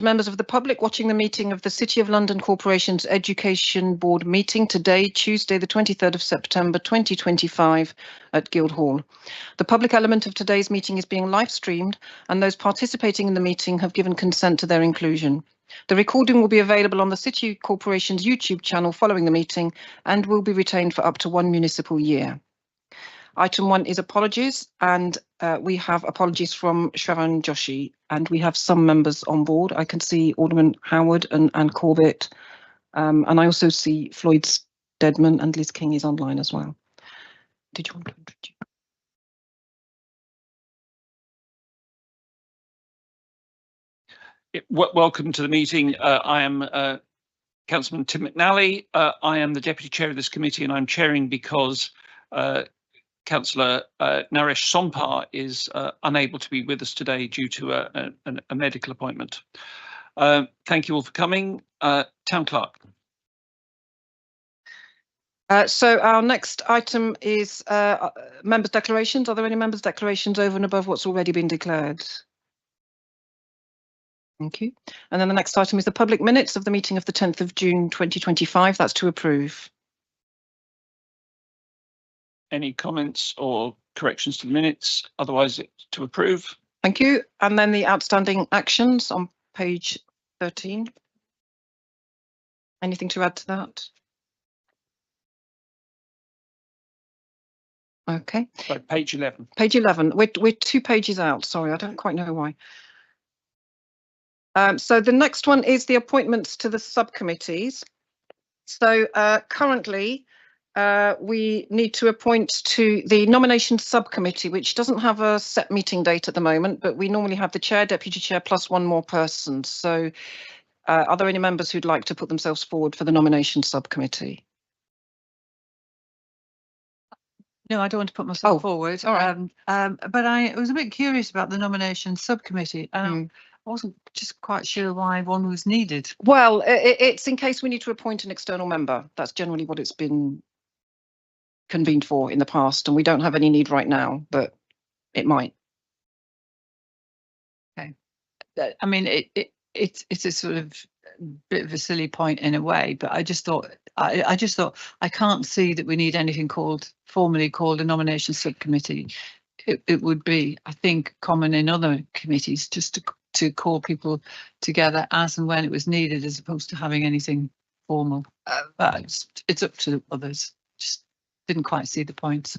Members of the public watching the meeting of the City of London Corporation's Education Board meeting today, Tuesday, the 23rd of September 2025 at Guildhall. The public element of today's meeting is being live streamed, and those participating in the meeting have given consent to their inclusion. The recording will be available on the City Corporation's YouTube channel following the meeting and will be retained for up to 1 municipal year. Item 1 is apologies, and we have apologies from Shravan Joshi, and we have some members on board. I can see Alderman Howard and Corbett, and I also see Floyd Stedman and Liz King is online as well. Did you want to introduce? Welcome to the meeting. I am Councillor Tim McNally. I am the Deputy Chair of this committee, and I'm chairing because Councillor Naresh Sompar is unable to be with us today due to a medical appointment. Thank you all for coming. Town Clerk. So our next item is members' declarations. Are there any members' declarations over and above what's already been declared? Thank you. And then the next item is the public minutes of the meeting of the 10th of June 2025. That's to approve. Any comments or corrections to the minutes? Otherwise, it's to approve. Thank you. And then the outstanding actions on page 13. Anything to add to that? Okay. So page 11. Page 11. We're 2 pages out. Sorry, I don't quite know why. So the next one is the appointments to the subcommittees. So currently, we need to appoint to the nomination subcommittee, which doesn't have a set meeting date at the moment, but we normally have the chair, deputy chair, plus 1 more person. So are there any members who'd like to put themselves forward for the nomination subcommittee? No, I don't want to put myself forward. All right. But I was a bit curious about the nomination subcommittee. I wasn't just quite sure why one was needed. Well, it's in case we need to appoint an external member. That's generally what it's been convened for in the past, and we don't have any need right now, but it might. Okay. I mean, it's a sort of bit of a silly point in a way, but I just thought I can't see that we need anything formally called a nomination subcommittee. It would be, I think, common in other committees just to call people together as and when it was needed, as opposed to having anything formal. But it's up to others. Just didn't quite see the points.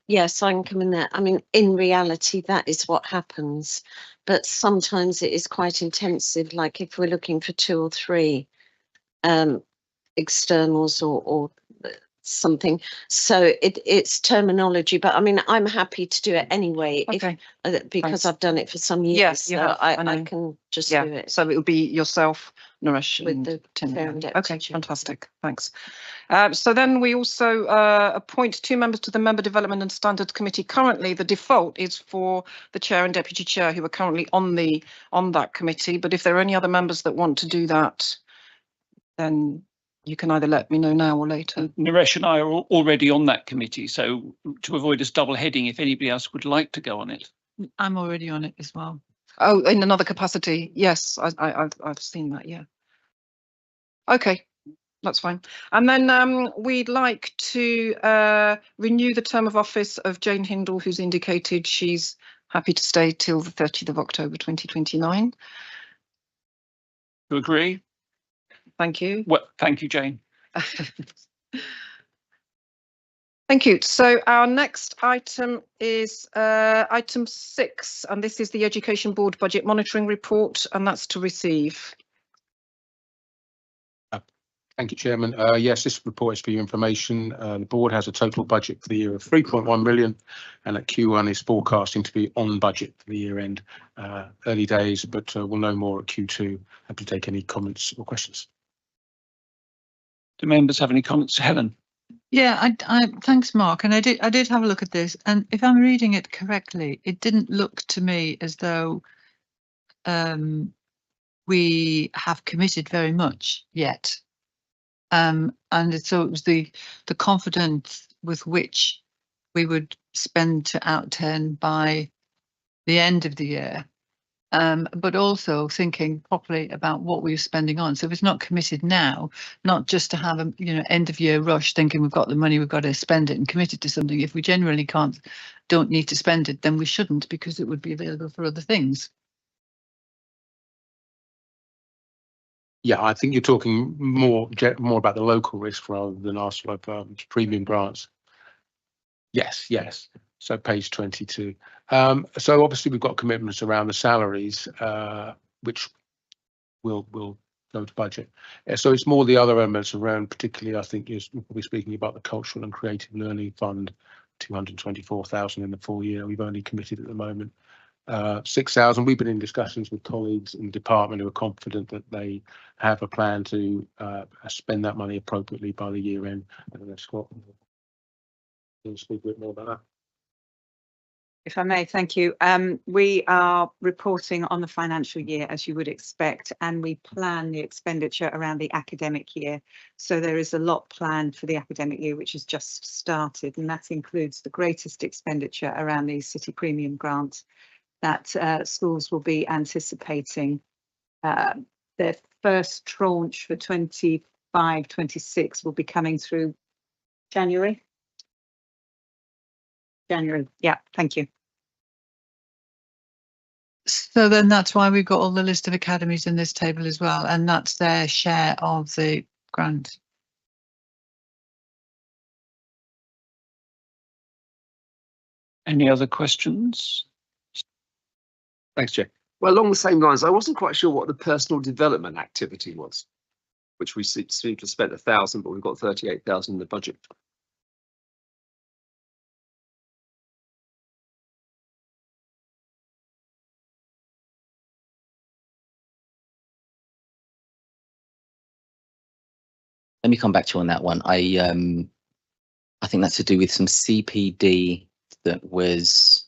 Yes, I can come in there. I mean, in reality, that is what happens. But sometimes it is quite intensive, like if we're looking for 2 or 3 externals or something. So it's terminology, but I mean, I'm happy to do it anyway. Okay. Because Thanks. I've done it for some years. Yes, so I can just do it. So it would be yourself, Naresh, With and the Tim. chair and deputy Okay, chair. fantastic. Thanks. So then we also appoint 2 members to the Member Development and Standards Committee. Currently, the default is for the chair and deputy chair, who are currently on that committee. But if there are any other members that want to do that, then you can either let me know now or later. Naresh and I are already on that committee, so to avoid us double heading, if anybody else would like to go on it. I'm already on it as well. Oh, in another capacity. Yes, I've seen that. Yeah. Okay, that's fine. And then we'd like to renew the term of office of Jane Hindle, who's indicated she's happy to stay till the 30th of October 2029. You agree? Thank you. Well, thank you, Jane. Thank you. So our next item is item 6, and this is the Education Board Budget Monitoring Report, and that's to receive. Thank you, Chairman. Yes, this report is for your information. The board has a total budget for the year of 3.1 million, and that Q1 is forecasting to be on budget for the year end. Early days, but we'll know more at Q2. Happy to take any comments or questions. Do members have any comments? Helen? Yeah, thanks, Mark. And I did have a look at this, and if I'm reading it correctly, it didn't look to me as though we have committed very much yet. And so it was the confidence with which we would spend to outturn by the end of the year but also thinking properly about what we're spending on. So if it's not committed now, not just to have a end of year rush thinking we've got the money, we've got to spend it and commit it to something. If we genuinely don't need to spend it, then we shouldn't, because it would be available for other things. Yeah, I think you're talking more about the local risk rather than our sort of premium grants. Yes. So page 22. So obviously we've got commitments around the salaries, which will go to budget. So it's more the other elements around, particularly I think you're probably speaking about the Cultural and Creative Learning Fund, 224,000 in the full year. We've only committed at the moment 6,000. We've been in discussions with colleagues in the department who are confident that they have a plan to spend that money appropriately by the year end. And Scott, can you speak a bit more about that? If I may, thank you. We are reporting on the financial year, as you would expect, and we plan the expenditure around the academic year. So there is a lot planned for the academic year, which has just started, and that includes the greatest expenditure around the City Premium Grant that schools will be anticipating. Their first tranche for 25-26 will be coming through January. Yeah, thank you. So then that's why we've got all the list of academies in this table as well, and that's their share of the grant. Any other questions? Thanks, Chair. Well, along the same lines, I wasn't quite sure what the personal development activity was, which we seem to have spent 1,000, but we've got 38,000 in the budget. Let me come back to you on that one. I think that's to do with some CPD that was.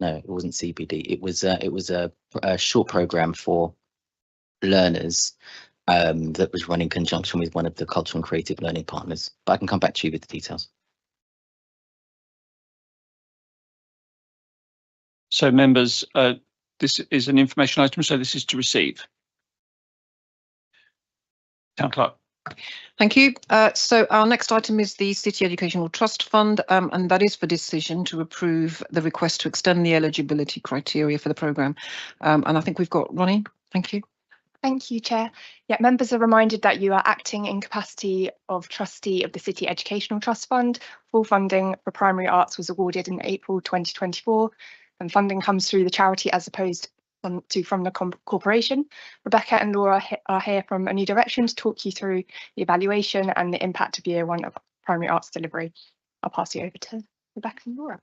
No, it wasn't CPD. It was a short program for learners that was run in conjunction with one of the cultural and creative learning partners. But I can come back to you with the details. So members, this is an information item, so this is to receive. Town Clerk. Thank you. So our next item is the City Educational Trust Fund, and that is for decision to approve the request to extend the eligibility criteria for the programme. And I think we've got Ronnie. Thank you. Thank you, Chair. Yeah, members are reminded that you are acting in capacity of trustee of the City Educational Trust Fund. Full funding for primary arts was awarded in April 2024, and funding comes through the charity as opposed from the corporation. Rebecca and Laura are here from A New Direction to talk you through the evaluation and the impact of year one of primary arts delivery. I'll pass you over to Rebecca and Laura.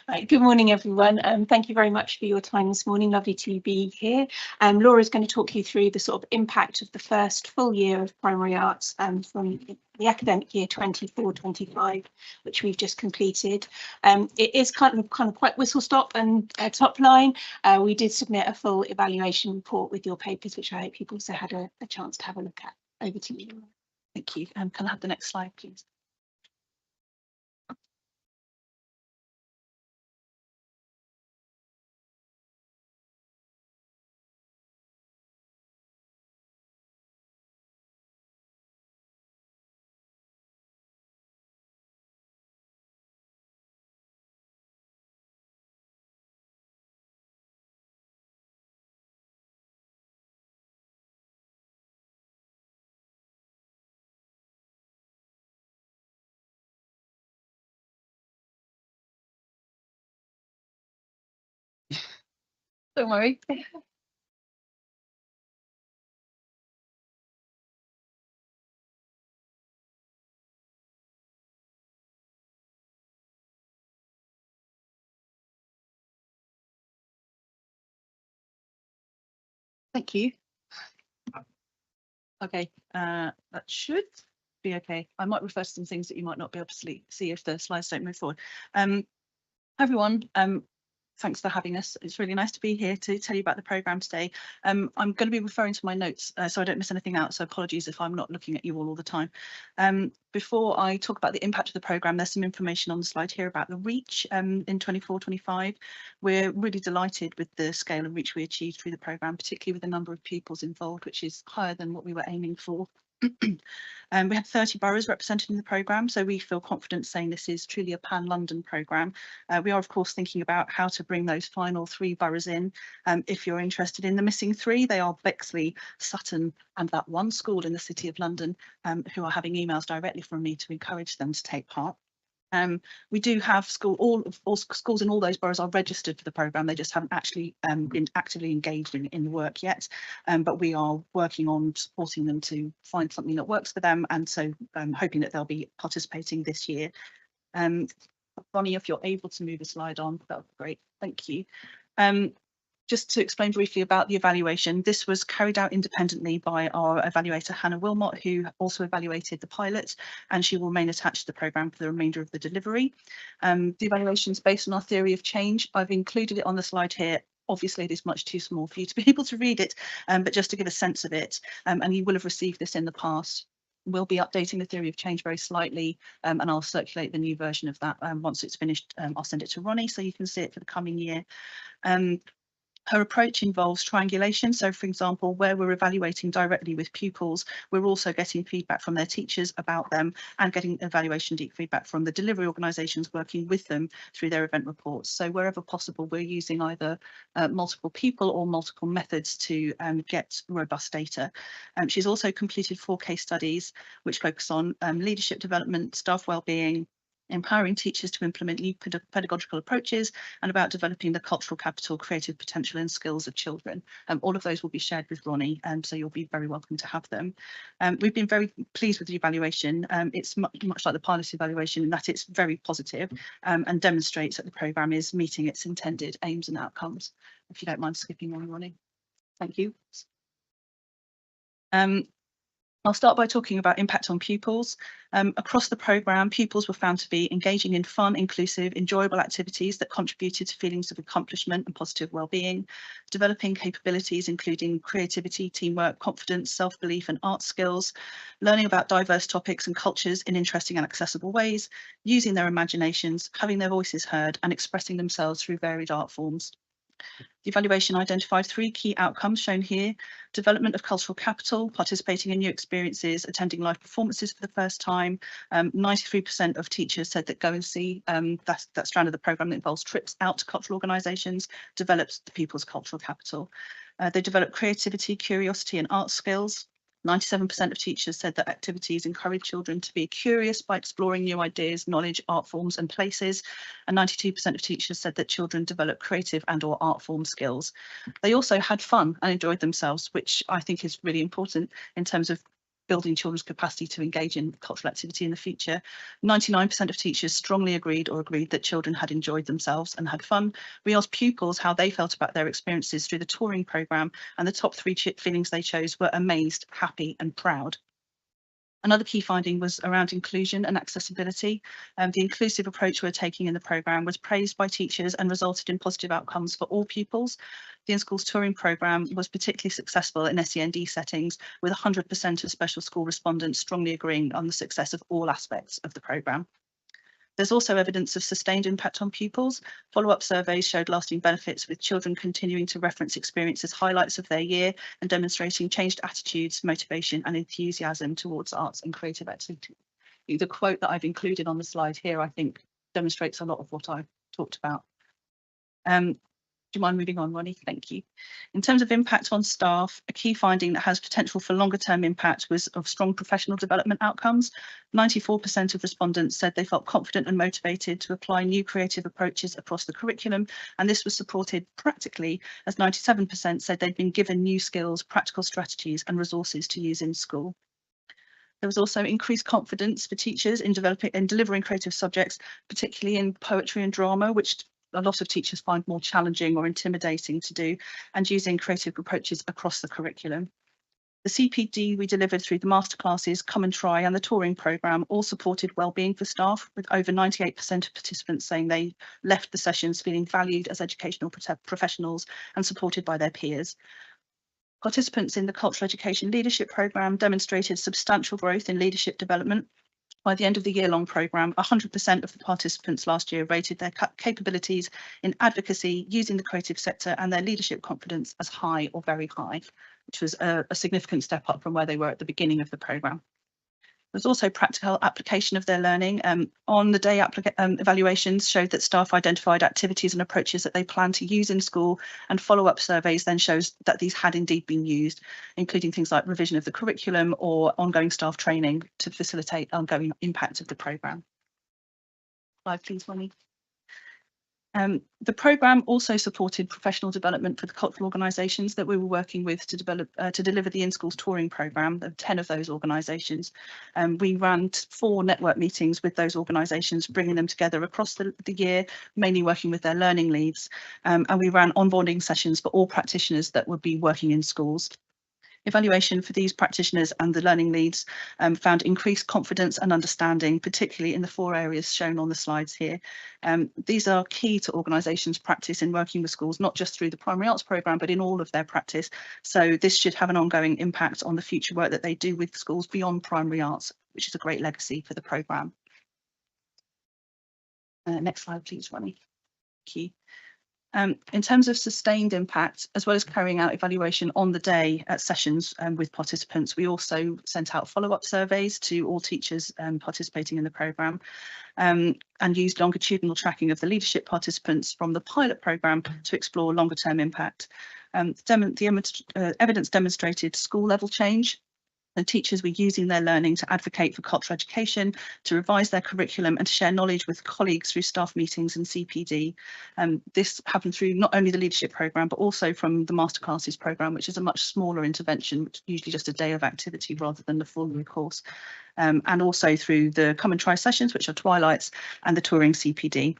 Right, good morning, everyone. Thank you very much for your time this morning. Lovely to be here. Laura's going to talk you through the sort of impact of the first full year of primary arts from the academic year 24-25, which we've just completed. It is kind of quite whistle stop and top line. We did submit a full evaluation report with your papers, which I hope you've also had a chance to have a look at. Over to you. Thank you. Can I have the next slide, please? Don't worry. Thank you. Okay, that should be okay. I might refer to some things that you might not be able to see if the slides don't move forward. Everyone, thanks for having us. It's really nice to be here to tell you about the programme today. I'm going to be referring to my notes so I don't miss anything out, so apologies if I'm not looking at you all the time. Before I talk about the impact of the programme, there's some information on the slide here about the reach in 24-25. We're really delighted with the scale of reach we achieved through the programme, particularly with the number of pupils involved, which is higher than what we were aiming for. We had 30 boroughs represented in the programme, so we feel confident saying this is truly a pan-London programme. We are, of course, thinking about how to bring those final 3 boroughs in. If you're interested in the missing 3, they are Bexley, Sutton and that one school in the City of London who are having emails directly from me to encourage them to take part. We do have all schools in all those boroughs are registered for the programme. They just haven't actually been actively engaged in the work yet, but we are working on supporting them to find something that works for them, and so I'm hoping that they'll be participating this year. Bonnie, if you're able to move a slide on, that would be great. Thank you. Just to explain briefly about the evaluation, this was carried out independently by our evaluator Hannah Wilmot, who also evaluated the pilot, and she will remain attached to the programme for the remainder of the delivery. The evaluation is based on our theory of change. I've included it on the slide here. Obviously, it is much too small for you to be able to read it, but just to give a sense of it, and you will have received this in the past. We'll be updating the theory of change very slightly, and I'll circulate the new version of that once it's finished. I'll send it to Ronnie so you can see it for the coming year. Her approach involves triangulation. So, for example, where we're evaluating directly with pupils, we're also getting feedback from their teachers about them and getting evaluation deep feedback from the delivery organisations working with them through their event reports. So wherever possible, we're using either multiple people or multiple methods to get robust data. She's also completed 4 case studies which focus on leadership development, staff wellbeing, empowering teachers to implement new pedagogical approaches, and about developing the cultural capital, creative potential and skills of children. All of those will be shared with Ronnie, so you'll be very welcome to have them. We've been very pleased with the evaluation. It's much like the pilot evaluation in that it's very positive and demonstrates that the programme is meeting its intended aims and outcomes. If you don't mind skipping on, Ronnie. Thank you. I'll start by talking about impact on pupils. Across the programme, pupils were found to be engaging in fun, inclusive, enjoyable activities that contributed to feelings of accomplishment and positive well-being, developing capabilities including creativity, teamwork, confidence, self-belief and art skills, learning about diverse topics and cultures in interesting and accessible ways, using their imaginations, having their voices heard and expressing themselves through varied art forms. The evaluation identified 3 key outcomes shown here: development of cultural capital, participating in new experiences, attending live performances for the first time. 93% of teachers said that Go and See, that strand of the programme that involves trips out to cultural organisations, develops the pupils' cultural capital. They develop creativity, curiosity and art skills. 97% of teachers said that activities encourage children to be curious by exploring new ideas, knowledge, art forms and places. And 92% of teachers said that children develop creative and or art form skills. They also had fun and enjoyed themselves, which I think is really important in terms of building children's capacity to engage in cultural activity in the future. 99% of teachers strongly agreed that children had enjoyed themselves and had fun. We asked pupils how they felt about their experiences through the touring programme, and the top 3 feelings they chose were amazed, happy and proud. Another key finding was around inclusion and accessibility. The inclusive approach we're taking in the programme was praised by teachers and resulted in positive outcomes for all pupils. The in-schools touring programme was particularly successful in SEND settings, with 100% of special school respondents strongly agreeing on the success of all aspects of the programme. There's also evidence of sustained impact on pupils. Follow-up surveys showed lasting benefits, with children continuing to reference experiences highlights of their year and demonstrating changed attitudes, motivation and enthusiasm towards arts and creative activity. The quote that I've included on the slide here, I think, demonstrates a lot of what I've talked about. Do you mind moving on, Ronnie? Thank you. In terms of impact on staff, a key finding that has potential for longer term impact was of strong professional development outcomes. 94% of respondents said they felt confident and motivated to apply new creative approaches across the curriculum, and this was supported practically, as 97% said they'd been given new skills, practical strategies and resources to use in school. There was also increased confidence for teachers in delivering creative subjects, particularly in poetry and drama, which a lot of teachers find more challenging or intimidating to do, and using creative approaches across the curriculum. The CPD we delivered through the masterclasses, Come and Try and the touring programme all supported wellbeing for staff, with over 98% of participants saying they left the sessions feeling valued as educational professionals and supported by their peers. Participants in the Cultural Education Leadership Programme demonstrated substantial growth in leadership development. By the end of the year-long programme, 100% of the participants last year rated their capabilities in advocacy, using the creative sector, and their leadership confidence as high or very high, which was a significant step up from where they were at the beginning of the programme. There's also practical application of their learning. On the day evaluations showed that staff identified activities and approaches that they plan to use in school, and follow-up surveys then shows that these had indeed been used, including things like revision of the curriculum or ongoing staff training to facilitate ongoing impact of the programme. Slide, please, Ronnie. The programme also supported professional development for the cultural organisations that we were working with to deliver the in-schools touring programme. There were 10 of those organisations. We ran 4 network meetings with those organisations, bringing them together across the year, mainly working with their learning leads. And we ran onboarding sessions for all practitioners that would be working in schools. Evaluation for these practitioners and the learning leads found increased confidence and understanding, particularly in the 4 areas shown on the slides here. These are key to organisations' practice in working with schools, not just through the primary arts programme, but in all of their practice. So this should have an ongoing impact on the future work that they do with schools beyond primary arts, which is a great legacy for the programme. Next slide, please, Ronnie. Thank you. In terms of sustained impact, as well as carrying out evaluation on the day at sessions with participants, we also sent out follow-up surveys to all teachers participating in the programme, and used longitudinal tracking of the leadership participants from the pilot programme to explore longer-term impact. The evidence demonstrated school-level change. The teachers were using their learning to advocate for cultural education, to revise their curriculum, and to share knowledge with colleagues through staff meetings and CPD. This happened through not only the leadership programme, but also from the masterclasses programme, which is a much smaller intervention, which is usually just a day of activity rather than the full year course. And also through the Come and Try sessions, which are twilights, and the touring CPD.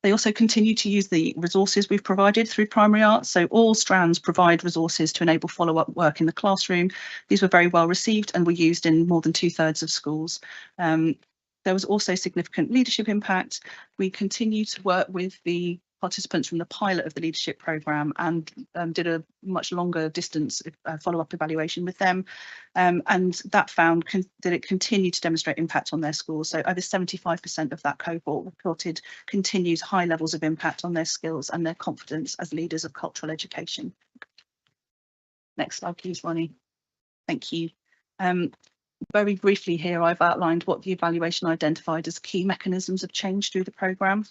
They also continue to use the resources we've provided through primary arts. So all strands provide resources to enable follow-up work in the classroom. These were very well received and were used in more than 2/3 of schools. There was also significant leadership impact. We continue to work with the participants from the pilot of the leadership programme and did a much longer distance follow-up evaluation with them, and that found that it continued to demonstrate impact on their schools. So over 75% of that cohort reported continued high levels of impact on their skills and their confidence as leaders of cultural education. Next slide, please, Ronnie. Thank you. Very briefly here, I've outlined what the evaluation identified as key mechanisms of change through the programme.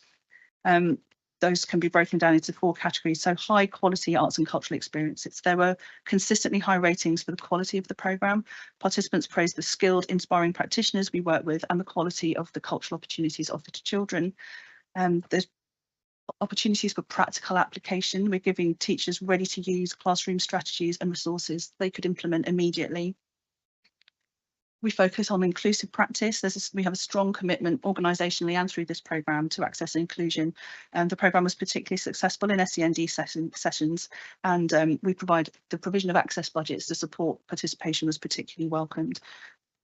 Those can be broken down into 4 categories. So high quality arts and cultural experiences. There were consistently high ratings for the quality of the programme. Participants praised the skilled, inspiring practitioners we work with and the quality of the cultural opportunities offered to children. There's opportunities for practical application. We're giving teachers ready to use classroom strategies and resources they could implement immediately. We focus on inclusive practice. We have a strong commitment organisationally and through this programme to access and inclusion. The programme was particularly successful in SEND sessions, and we provide the provision of access budgets to support participation was particularly welcomed.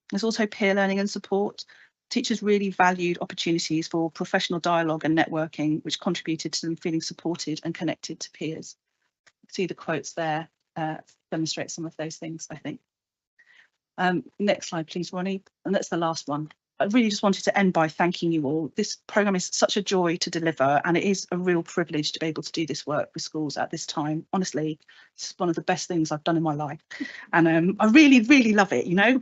There's also peer learning and support. Teachers really valued opportunities for professional dialogue and networking, which contributed to them feeling supported and connected to peers. See the quotes there demonstrate some of those things, I think. Next slide, please, Ronnie. And that's the last one. I really just wanted to end by thanking you all. This programme is such a joy to deliver, and it is a real privilege to be able to do this work with schools at this time. Honestly, it's one of the best things I've done in my life. And I really, really love it, you know.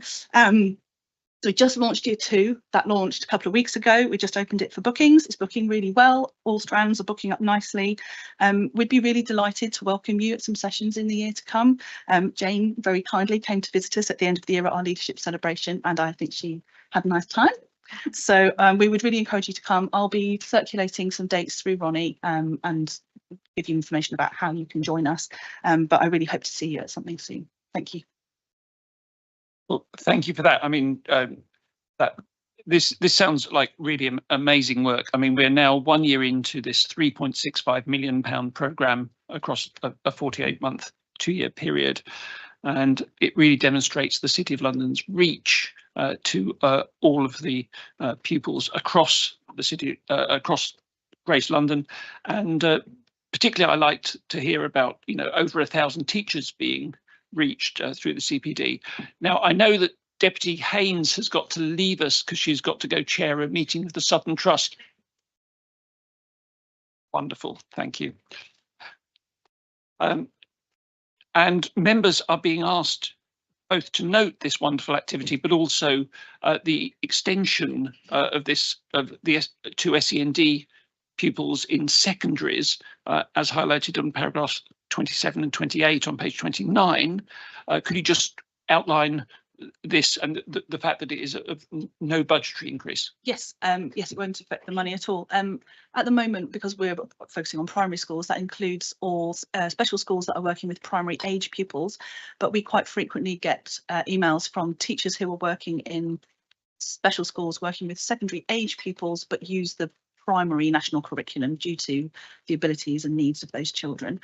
So we just launched year 2. That launched a couple of weeks ago. We just opened it for bookings. It's booking really well. All strands are booking up nicely. We'd be really delighted to welcome you at some sessions in the year to come. Jane very kindly came to visit us at the end of the year at our leadership celebration, and I think she had a nice time. So we would really encourage you to come. I'll be circulating some dates through Ronnie and give you information about how you can join us. But I really hope to see you at something soon. Thank you. Well, thank you for that. I mean, this sounds like really amazing work. I mean, we're now 1 year into this £3.65 million programme across a 48-month, 2-year period. and it really demonstrates the City of London's reach to all of the pupils across the city, across Greater London, and particularly I liked to hear about, you know, over 1,000 teachers being reached through the CPD. Now, I know that Deputy Haynes has got to leave us because she's got to go chair a meeting of the Southern Trust. Wonderful, thank you. And members are being asked both to note this wonderful activity, but also the extension of this to SEND pupils in secondaries, as highlighted on paragraphs 27 and 28 on page 29. Could you just outline this and the fact that it is of no budgetary increase? Yes, yes, it won't affect the money at all. At the moment, because we're focusing on primary schools, that includes all special schools that are working with primary age pupils, but we quite frequently get emails from teachers who are working in special schools working with secondary age pupils, but use the primary national curriculum due to the abilities and needs of those children.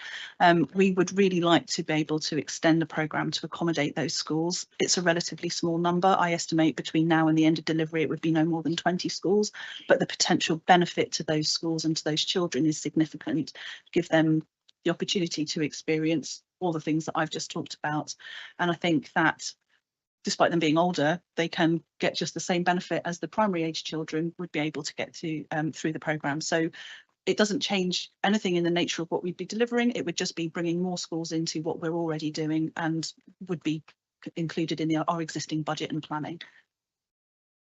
We would really like to be able to extend the programme to accommodate those schools. It's a relatively small number. I estimate between now and the end of delivery it would be no more than 20 schools, but the potential benefit to those schools and to those children is significant. Give them the opportunity to experience all the things that I've just talked about. And I think that despite them being older, they can get just the same benefit as the primary age children would be able to get to through the programme. So it doesn't change anything in the nature of what we'd be delivering. It would just be bringing more schools into what we're already doing and would be included in our existing budget and planning.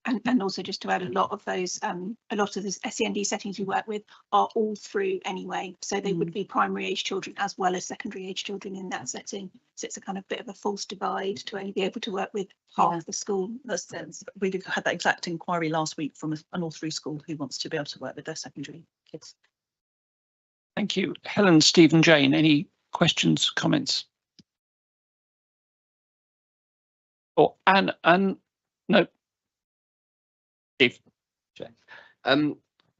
And also just to add, a lot of the SEND settings we work with are all through anyway, so they would be primary age children as well as secondary age children in that setting. So it's a kind of bit of a false divide to only be able to work with half the school. That's sense. We had that exact inquiry last week from an all through school who wants to be able to work with their secondary kids. Thank you. Helen, Stephen, Jane, any questions, comments? Or Anne, no.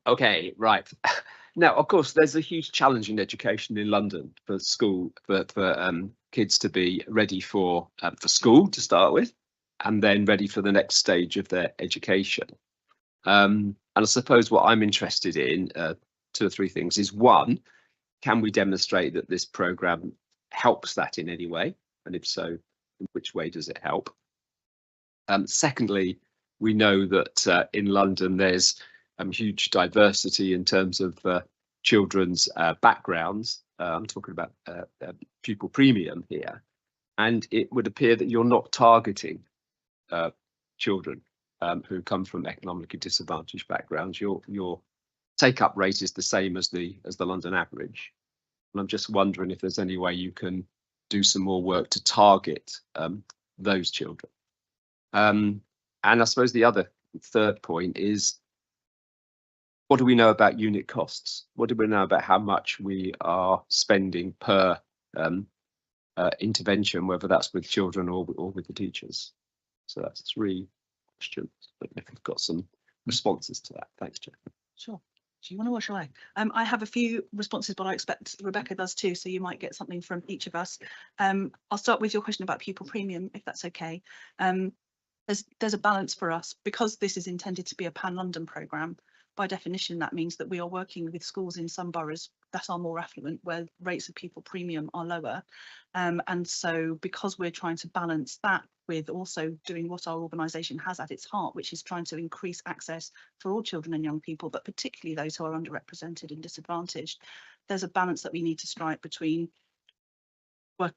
Okay, right. Now, of course, there's a huge challenge in education in London for school, for kids to be ready for school to start with, and then ready for the next stage of their education. And I suppose what I'm interested in, 2 or 3 things, is one, can we demonstrate that this programme helps that in any way? And if so, in which way does it help? Secondly, we know that in London there's huge diversity in terms of children's backgrounds. I'm talking about pupil premium here, and it would appear that you're not targeting children who come from economically disadvantaged backgrounds. Your take-up rate is the same as the London average, and I'm just wondering if there's any way you can do some more work to target those children. And I suppose the other third point is, what do we know about unit costs? What do we know about how much we are spending per intervention, whether that's with children or with the teachers? So that's 3 questions. I don't know if we've got some responses to that. Thanks, Jeff. Sure. Do you want to or shall I? I have a few responses, but I expect Rebecca does too, so you might get something from each of us. I'll start with your question about pupil premium, if that's okay. There's a balance for us because this is intended to be a pan-London programme. By definition, that means that we are working with schools in some boroughs that are more affluent, where rates of pupil premium are lower. And so because we're trying to balance that with also doing what our organisation has at its heart, which is trying to increase access for all children and young people, but particularly those who are underrepresented and disadvantaged, there's a balance that we need to strike between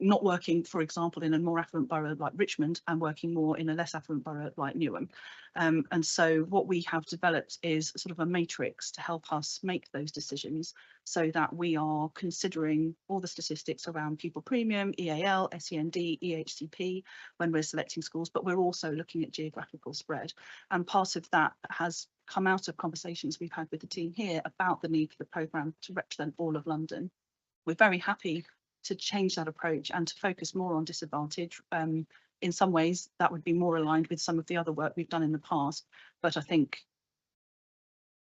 not working, for example, in a more affluent borough like Richmond and working more in a less affluent borough like Newham. And so what we have developed is sort of a matrix to help us make those decisions so that we are considering all the statistics around pupil premium, EAL, SEND, EHCP when we're selecting schools, but we're also looking at geographical spread. And part of that has come out of conversations we've had with the team here about the need for the programme to represent all of London. We're very happy to change that approach and to focus more on disadvantage. In some ways, that would be more aligned with some of the other work we've done in the past. But I think,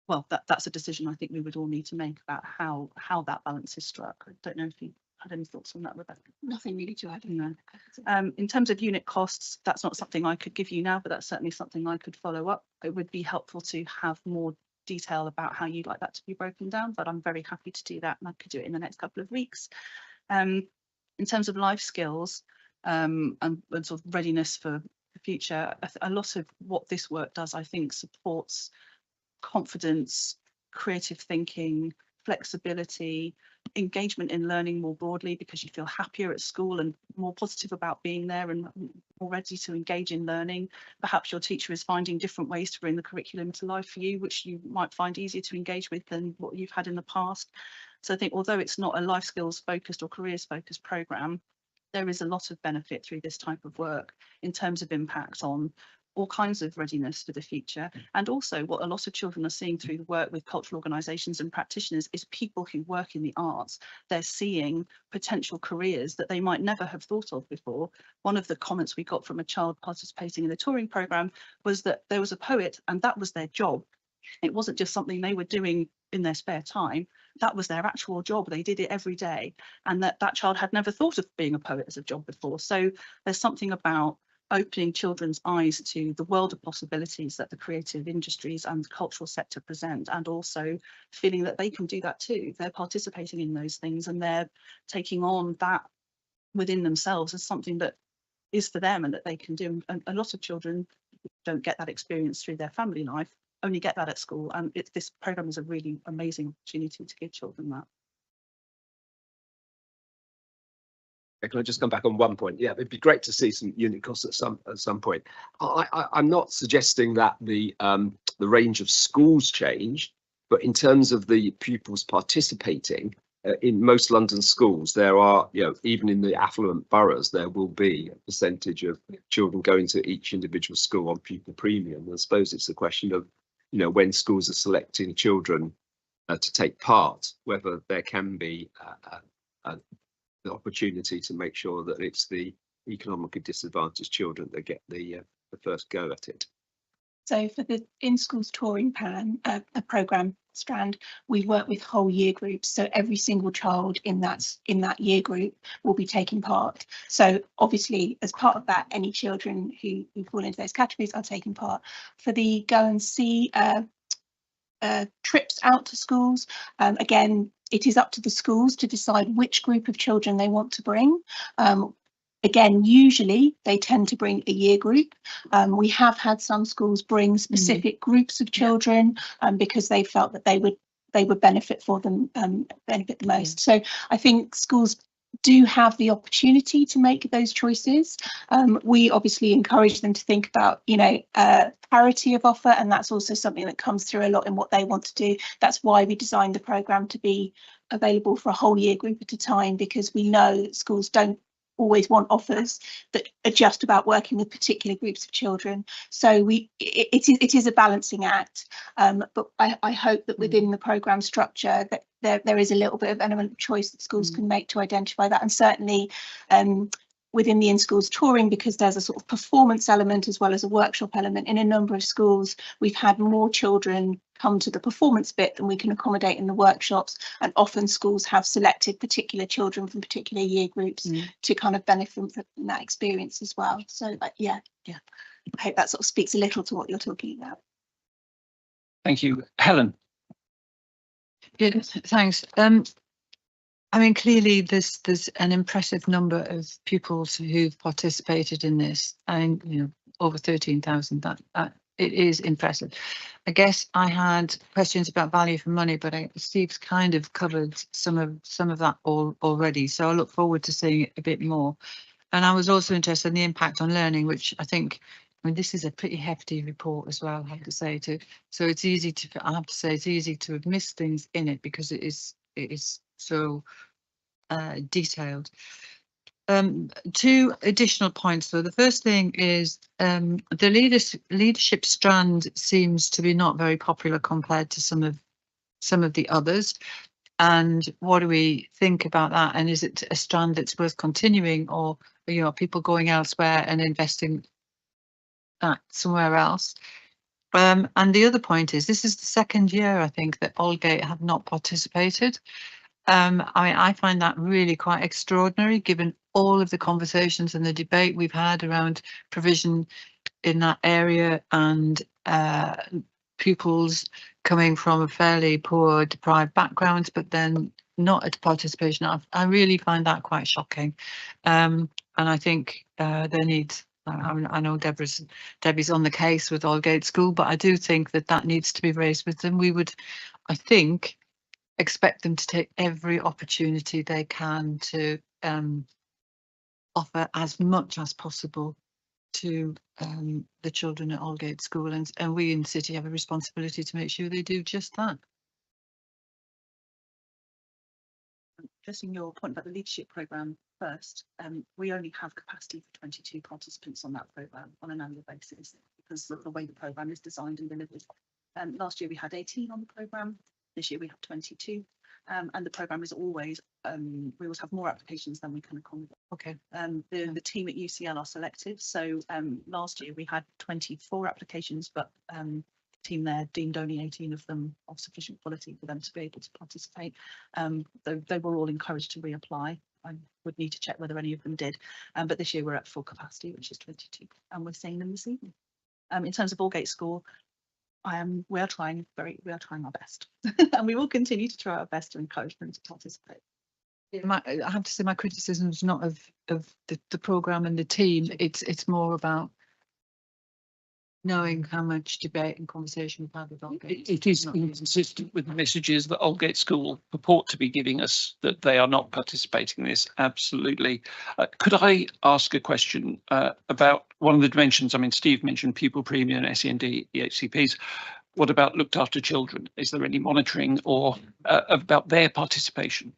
well, that's a decision I think we would all need to make about how that balance is struck. I don't know if you had any thoughts on that, Rebecca? Nothing really to add. No. In terms of unit costs, that's not something I could give you now, but that's certainly something I could follow up. It would be helpful to have more detail about how you'd like that to be broken down, but I'm very happy to do that, and I could do it in the next couple of weeks. In terms of life skills and sort of readiness for the future, a lot of what this work does, I think, supports confidence, creative thinking, flexibility, engagement in learning more broadly, because you feel happier at school and more positive about being there and more ready to engage in learning. Perhaps your teacher is finding different ways to bring the curriculum to life for you, which you might find easier to engage with than what you've had in the past. So I think although it's not a life skills focused or careers focused programme, there is a lot of benefit through this type of work in terms of impact on all kinds of readiness for the future. And also what a lot of children are seeing through the work with cultural organisations and practitioners is people who work in the arts. They're seeing potential careers that they might never have thought of before. One of the comments we got from a child participating in the touring programme was that there was a poet and that was their job. It wasn't just something they were doing in their spare time. That was their actual job. They did it every day. And that child had never thought of being a poet as a job before. So there's something about opening children's eyes to the world of possibilities that the creative industries and the cultural sector present, and also feeling that they can do that too. They're participating in those things and they're taking on that within themselves as something that is for them and that they can do. And a lot of children don't get that experience through their family life, only get that at school. And this programme is a really amazing opportunity to give children that. Can I just come back on one point? Yeah, it'd be great to see some unit costs at some point. I'm not suggesting that the range of schools change, but in terms of the pupils participating in most London schools, there are, you know, even in the affluent boroughs, there will be a percentage of children going to each individual school on pupil premium. I suppose it's a question of, you know, when schools are selecting children to take part, whether there can be the opportunity to make sure that it's the economically disadvantaged children that get the first go at it. So for the in-schools touring plan, a programme strand, we work with whole year groups. So every single child in that year group will be taking part. So obviously, as part of that, any children who fall into those categories are taking part. For the go and see trips out to schools, again, it is up to the schools to decide which group of children they want to bring. Again, usually they tend to bring a year group. We have had some schools bring specific groups of children because they felt that they would benefit the most. So I think schools do have the opportunity to make those choices. We obviously encourage them to think about, you know, parity of offer, and that's also something that comes through a lot in what they want to do. That's why we designed the programme to be available for a whole year group at a time, because we know that schools don't always want offers that are just about working with particular groups of children. So it is a balancing act, but I hope that within the programme structure that there is a little bit of element of choice that schools can make to identify that. And certainly within the in-schools touring, because there's a sort of performance element as well as a workshop element, in a number of schools we've had more children come to the performance bit than we can accommodate in the workshops, and often schools have selected particular children from particular year groups to kind of benefit from that experience as well. So yeah, I hope that sort of speaks a little to what you're talking about. Thank you. Helen. Yeah, thanks. I mean, clearly there's an impressive number of pupils who've participated in this, and you know, over 13,000. That it is impressive. I guess I had questions about value for money, but Steve's kind of covered some of that already. So I look forward to seeing it a bit more. And I was also interested in the impact on learning, which I think, I mean, this is a pretty hefty report as well, I have to say. So it's easy to, I have to say, it's easy to have missed things in it because it is so detailed. Two additional points though. The first thing is the leadership strand seems to be not very popular compared to some of the others. And what do we think about that? And is it a strand that's worth continuing, or you know, people going elsewhere and investing that somewhere else? And the other point is, this is the second year I think that Aldgate have not participated. I mean, I find that really quite extraordinary, given all of the conversations and the debate we've had around provision in that area and pupils coming from a fairly poor, deprived backgrounds, but then not at participation. I really find that quite shocking. And I think there needs, I know Debbie's on the case with Aldgate School, but I do think that that needs to be raised with them. We would, I think, expect them to take every opportunity they can to offer as much as possible to the children at Aldgate School, and we in the city have a responsibility to make sure they do just that. Addressing your point about the leadership programme first, we only have capacity for 22 participants on that programme on an annual basis because of the way the programme is designed and delivered. Last year we had 18 on the programme, this year we have 22. And the programme is always, we always have more applications than we can accommodate. Okay. The team at UCL are selective. So last year we had 24 applications, but the team there deemed only 18 of them of sufficient quality for them to be able to participate. They were all encouraged to reapply. I would need to check whether any of them did. But this year we're at full capacity, which is 22, and we're seeing them this evening. In terms of Aldgate School, we are trying our best, and we will continue to try our best to encourage them to participate. I have to say my criticism is not of the programme and the team. It's more about knowing how much debate and conversation we've had with Aldgate. It is inconsistent with the messages that Aldgate School purport to be giving us that they are not participating in this. Absolutely. Could I ask a question about one of the dimensions? I mean, Steve mentioned pupil premium, SEND, EHCPs. What about looked after children? Is there any monitoring or about their participation?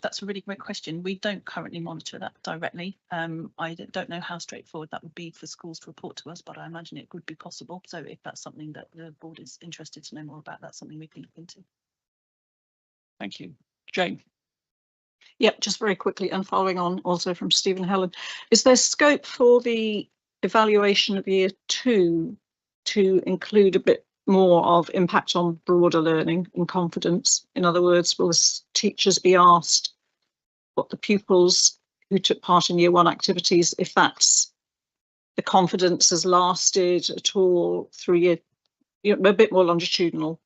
That's a really great question. We don't currently monitor that directly. I don't know how straightforward that would be for schools to report to us, but I imagine it would be possible. So if that's something that the board is interested to know more about, that's something we can look into. Thank you. Jane. Yep, just very quickly, and following on also from Stephen Helen, is there scope for the evaluation of year 2 to include a bit more of impact on broader learning and confidence? In other words, will teachers be asked what the pupils who took part in year 1 activities, if that's the confidence has lasted at all through year, a bit more longitudinal?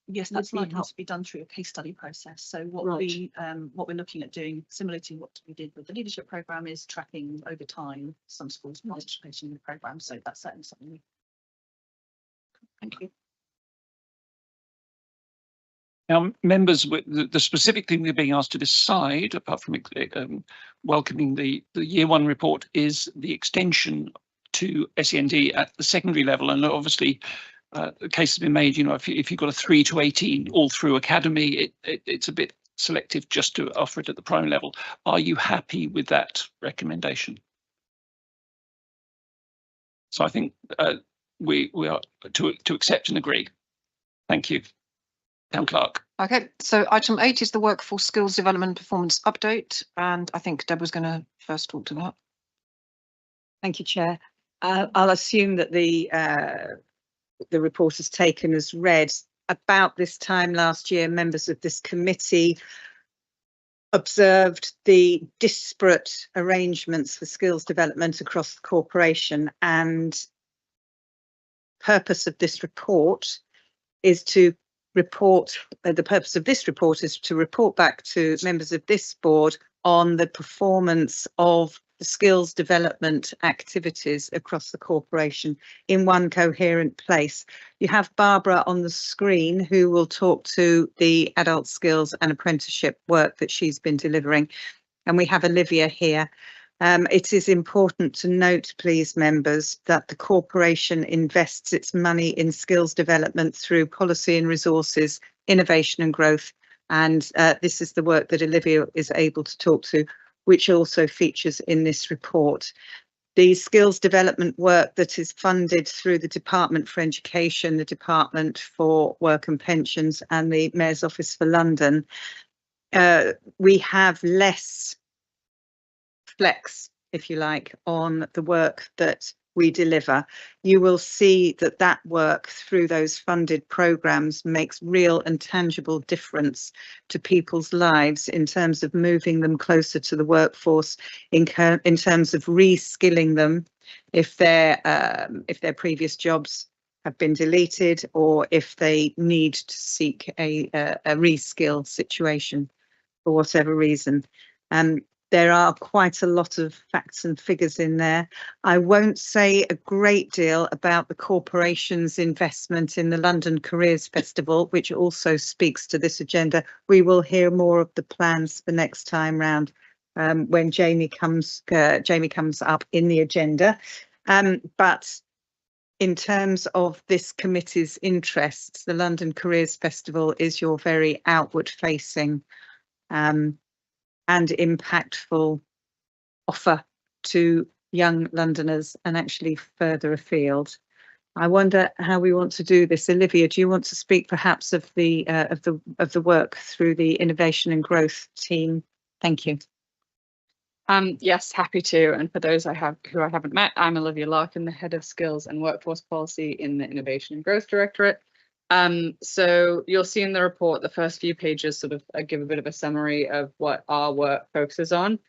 Yes, that's likely to be done through a case study process. So what we're looking at doing, similar to what we did with the leadership programme, is tracking over time some schools' participation in the programme. So that's certainly something we. Thank you. Now, members, the specific thing we're being asked to decide, apart from welcoming the year 1 report, is the extension to SEND at the secondary level. And obviously, the case has been made, if you've got a 3 to 18 all through academy, it's a bit selective just to offer it at the primary level. Are you happy with that recommendation? So I think we are to accept and agree. Thank you. Town Clerk. Okay, so item 8 is the workforce skills development performance update, and I think Deb was going to first talk to that. Thank you, Chair. I'll assume that the report is taken as read. About this time last year, members of this committee observed the disparate arrangements for skills development across the corporation, and purpose of this report is to report, the purpose of this report is to report back to members of this board on the performance of the skills development activities across the corporation in one coherent place. You have Barbara on the screen who will talk to the adult skills and apprenticeship work that she's been delivering, and we have Olivia here. It is important to note, please, members, that the corporation invests its money in skills development through policy and resources, innovation and growth. And this is the work that Olivia is able to talk to, which also features in this report. The skills development work that is funded through the Department for Education, the Department for Work and Pensions, and the Mayor's Office for London, we have less flex, if you like, on the work that we deliver, you will see that that work through those funded programmes makes real and tangible difference to people's lives in terms of moving them closer to the workforce, in terms of reskilling them if their previous jobs have been deleted, or if they need to seek a reskill situation for whatever reason. There are quite a lot of facts and figures in there. I won't say a great deal about the corporation's investment in the London Careers Festival, which also speaks to this agenda. We will hear more of the plans for next time round when Jamie comes up in the agenda. But in terms of this committee's interests, the London Careers Festival is your very outward facing and impactful offer to young Londoners and actually further afield. I wonder how we want to do this. Olivia, do you want to speak perhaps of the work through the innovation and growth team? Thank you. Yes, happy to. And for those who I haven't met, I'm Olivia Larkin, the Head of Skills and Workforce Policy in the Innovation and Growth Directorate. So you'll see in the report, the first few pages sort of give a bit of a summary of what our work focuses on.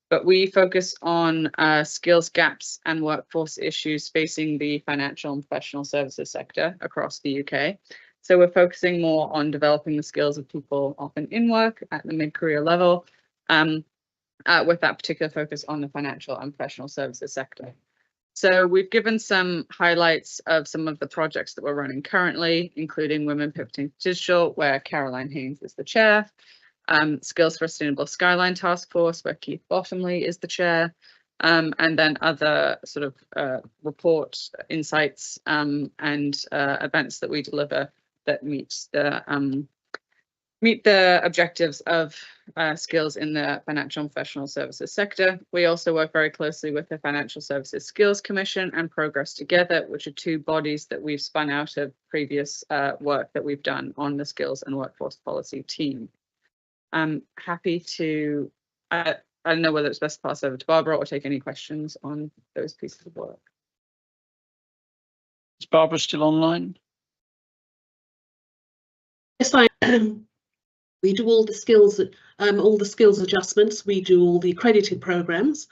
But we focus on skills gaps and workforce issues facing the financial and professional services sector across the UK. So we're focusing more on developing the skills of people often in work at the mid-career level, with that particular focus on the financial and professional services sector. So we've given some highlights of some of the projects that we're running currently, including Women Pivoting to Digital, where Caroline Haynes is the chair, Skills for a Sustainable Skyline Task Force, where Keith Bottomley is the chair, and then other sort of report insights and events that we deliver that meet the objectives of skills in the financial and professional services sector. We also work very closely with the Financial Services Skills Commission and Progress Together, which are two bodies that we've spun out of previous work that we've done on the skills and workforce policy team. I'm happy to, I don't know whether it's best to pass over to Barbara or take any questions on those pieces of work. Is Barbara still online? Yes, I am. We do all the skills adjustments. We do all the accredited programs.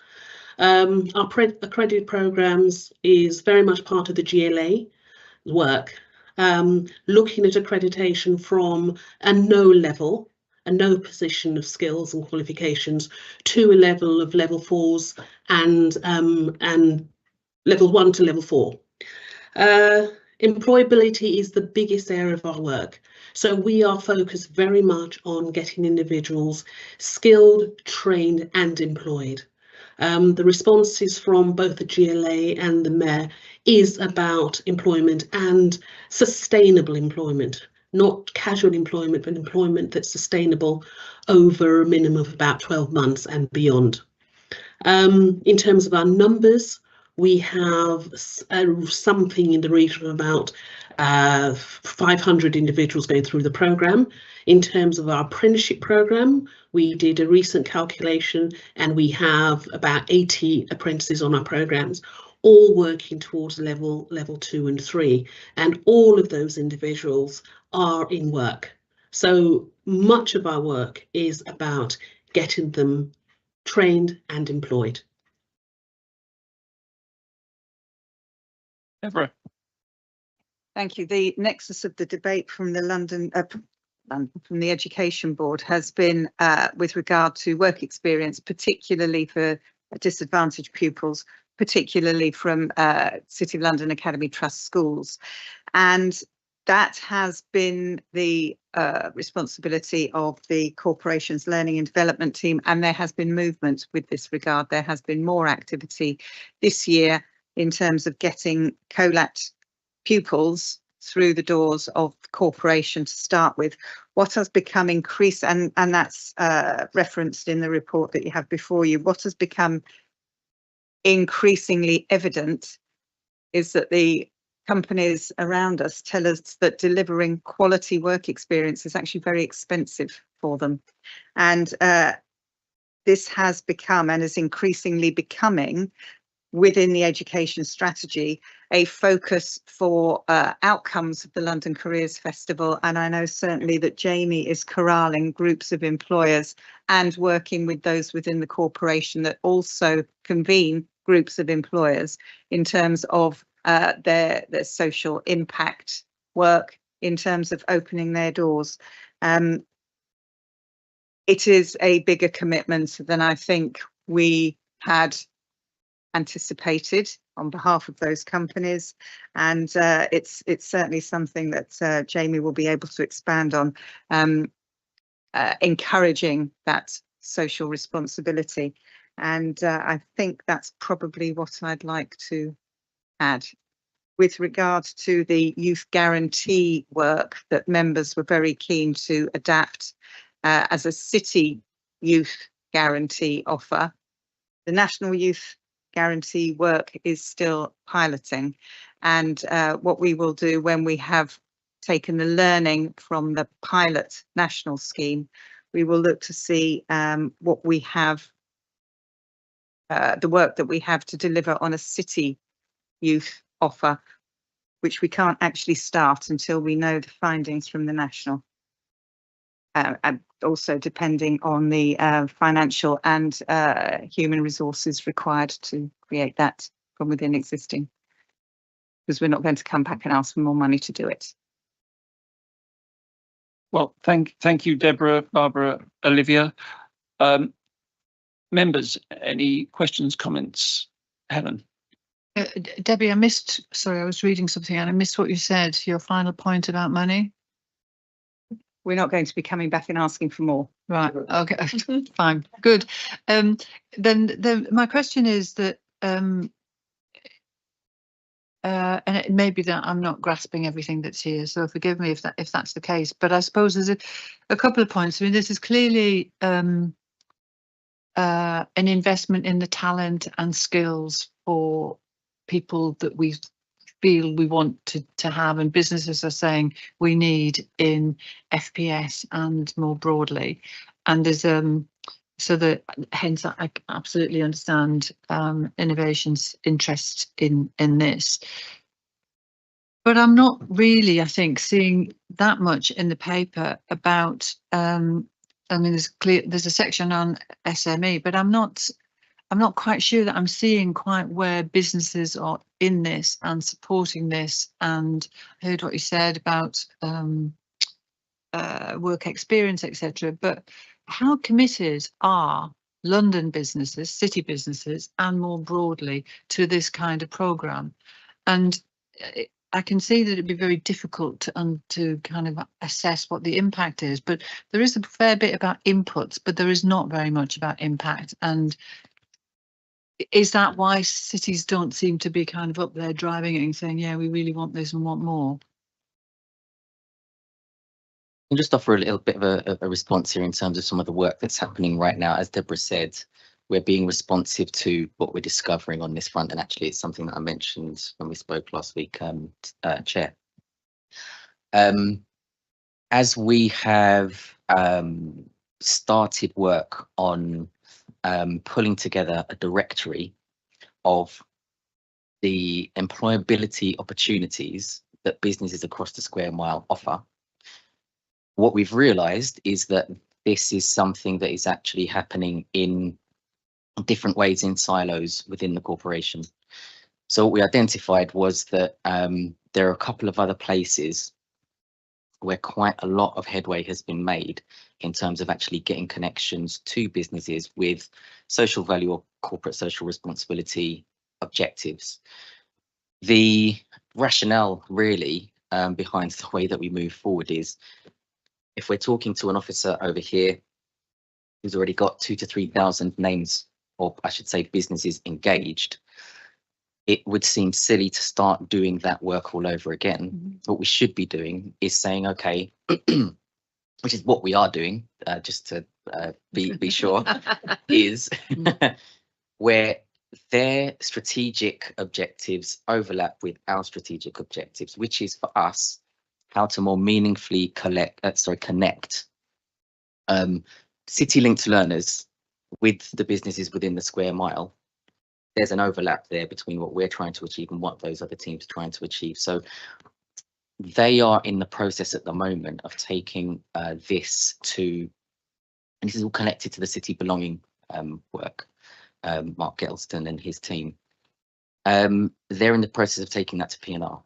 Our accredited programs is very much part of the GLA work, looking at accreditation from a no position of skills and qualifications to a level of level 4s and level 1 to level 4. Employability is the biggest area of our work. So we are focused very much on getting individuals skilled, trained and employed. The responses from both the GLA and the Mayor is about employment and sustainable employment, not casual employment, but employment that's sustainable over a minimum of about 12 months and beyond. In terms of our numbers, we have something in the region of about 500 individuals going through the programme. In terms of our apprenticeship programme, we did a recent calculation and we have about 80 apprentices on our programmes, all working towards level 2 and 3. And all of those individuals are in work. So much of our work is about getting them trained and employed. Deborah. Thank you. The nexus of the debate from the from the Education Board has been with regard to work experience, particularly for disadvantaged pupils, particularly from City of London Academy Trust schools. And that has been the responsibility of the corporation's learning and development team. And there has been movement with this regard. There has been more activity this year in terms of getting COLAT pupils through the doors of the corporation to start with. What has become increased, and that's referenced in the report that you have before you, what has become increasingly evident is that the companies around us tell us that delivering quality work experience is actually very expensive for them. And this has become and is increasingly becoming within the education strategy, a focus for outcomes of the London Careers Festival. And I know certainly that Jamie is corralling groups of employers and working with those within the corporation that also convene groups of employers in terms of their social impact work, in terms of opening their doors. It is a bigger commitment than I think we had anticipated on behalf of those companies, and it's certainly something that Jamie will be able to expand on, encouraging that social responsibility. And I think that's probably what I'd like to add. With regard to the youth guarantee work that members were very keen to adapt as a city youth guarantee offer, the National Youth Guarantee work is still piloting. And what we will do when we have taken the learning from the pilot national scheme, we will look to see what we have, the work that we have to deliver on a city youth offer, which we can't actually start until we know the findings from the national. And also depending on the financial and human resources required to create that from within existing, because we're not going to come back and ask for more money to do it. Well, thank you, Deborah, Barbara, Olivia. Members, any questions, comments? Helen. Debbie, I was reading something and I missed what you said, your final point about money. We're not going to be coming back and asking for more. Right, okay, fine, good. Then my question is that, and it may be that I'm not grasping everything that's here, so forgive me if that's the case, but I suppose there's a couple of points. I mean, this is clearly an investment in the talent and skills for people that we feel we want to have, and businesses are saying we need in FPS and more broadly. And there's so that hence I absolutely understand innovation's interest in this. But I'm not really, I think, seeing that much in the paper about I mean, there's a section on SME, but I'm not quite sure that I'm seeing quite where businesses are in this and supporting this. And I heard what you said about work experience, etc. But how committed are London businesses, city businesses, and more broadly to this kind of programme? And I can see that it'd be very difficult to kind of assess what the impact is, but there is a fair bit about inputs, but there is not very much about impact. And is that why cities don't seem to be kind of up there driving it and saying, yeah, we really want this and want more? I'll just offer a little bit of a response here in terms of some of the work that's happening right now. As Deborah said, we're being responsive to what we're discovering on this front, and actually it's something that I mentioned when we spoke last week, Chair. As we have started work on pulling together a directory of the employability opportunities that businesses across the square mile offer, what we've realised is that this is something that is actually happening in different ways in silos within the corporation. So what we identified was that there are a couple of other places where quite a lot of headway has been made in terms of actually getting connections to businesses with social value or corporate social responsibility objectives. The rationale really behind the way that we move forward is, if we're talking to an officer over here who's already got 2,000 to 3,000 names, or I should say businesses engaged, it would seem silly to start doing that work all over again. Mm-hmm. What we should be doing is saying, okay, which is what we are doing, just to be sure, is where their strategic objectives overlap with our strategic objectives, which is for us how to more meaningfully connect city-linked learners with the businesses within the square mile. there's an overlap there between what we're trying to achieve and what those other teams are trying to achieve. So they are in the process at the moment of taking this to, and this is all connected to the city belonging work, Mark Gelston and his team. They're in the process of taking that to P&R.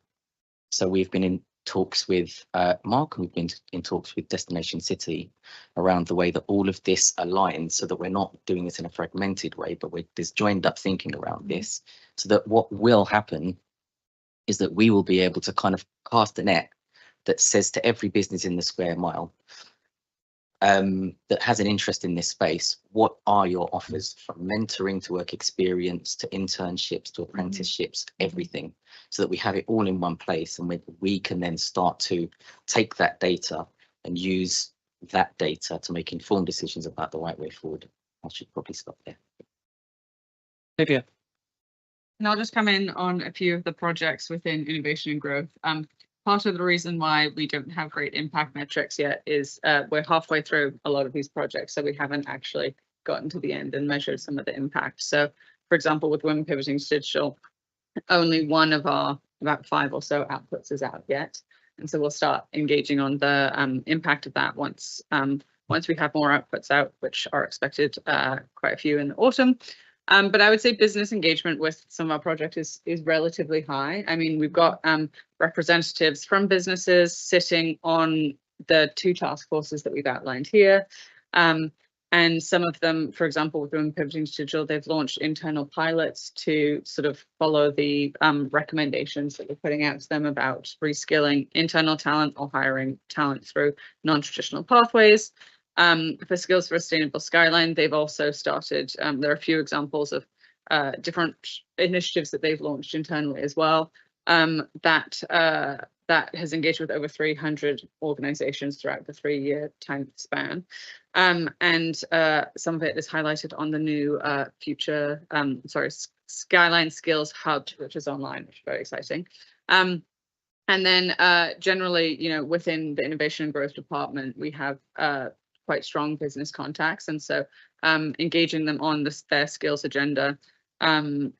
So we've been in talks with Mark, and we've been in talks with Destination City around the way that all of this aligns, so that we're not doing this in a fragmented way, but there's joined up thinking around this, so that what will happen is that we will be able to kind of cast a net that says to every business in the square mile that has an interest in this space, what are your offers, from mentoring to work experience to internships to apprenticeships, everything, so that we have it all in one place, and we can then start to take that data and use that data to make informed decisions about the right way forward. I should probably stop there. Olivia. And I'll just come in on a few of the projects within innovation and growth. Part of the reason why we don't have great impact metrics yet is we're halfway through a lot of these projects, so we haven't actually gotten to the end and measured some of the impact. So, for example, with Women Pivoting to Digital, only one of our about 5 or so outputs is out yet, and so we'll start engaging on the impact of that once we have more outputs out, which are expected quite a few in the autumn. But I would say business engagement with some of our projects is relatively high. I mean, we've got representatives from businesses sitting on the 2 task forces that we've outlined here. And some of them, for example, with Women Pivoting to Digital, they've launched internal pilots to sort of follow the recommendations that we're putting out to them about reskilling internal talent or hiring talent through non-traditional pathways. For Skills for a Sustainable Skyline, they've also started, there are a few examples of different initiatives that they've launched internally as well, that has engaged with over 300 organizations throughout the 3-year time span. And some of it is highlighted on the new Skyline Skills Hub, which is online, which is very exciting. And then generally, you know, within the Innovation and Growth Department, we have quite strong business contacts, and so engaging them on their skills agenda and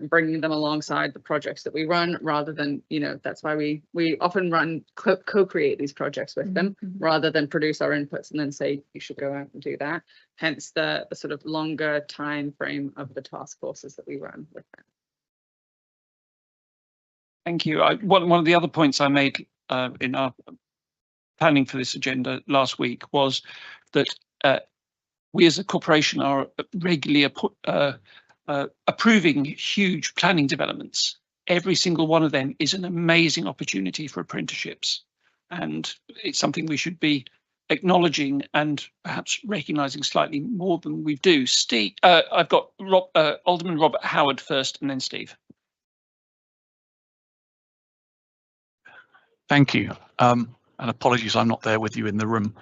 bringing them alongside the projects that we run, rather than, you know, that's why we often run co-create these projects with them rather than produce our inputs and then say you should go out and do that. Hence the sort of longer time frame of the task forces that we run with them. Thank you. One of the other points I made in our planning for this agenda last week was that we as a corporation are regularly approving huge planning developments. Every single one of them is an amazing opportunity for apprenticeships, and it's something we should be acknowledging and perhaps recognising slightly more than we do. Steve, I've got Alderman Robert Howard first, and then Steve. Thank you. And apologies, I'm not there with you in the room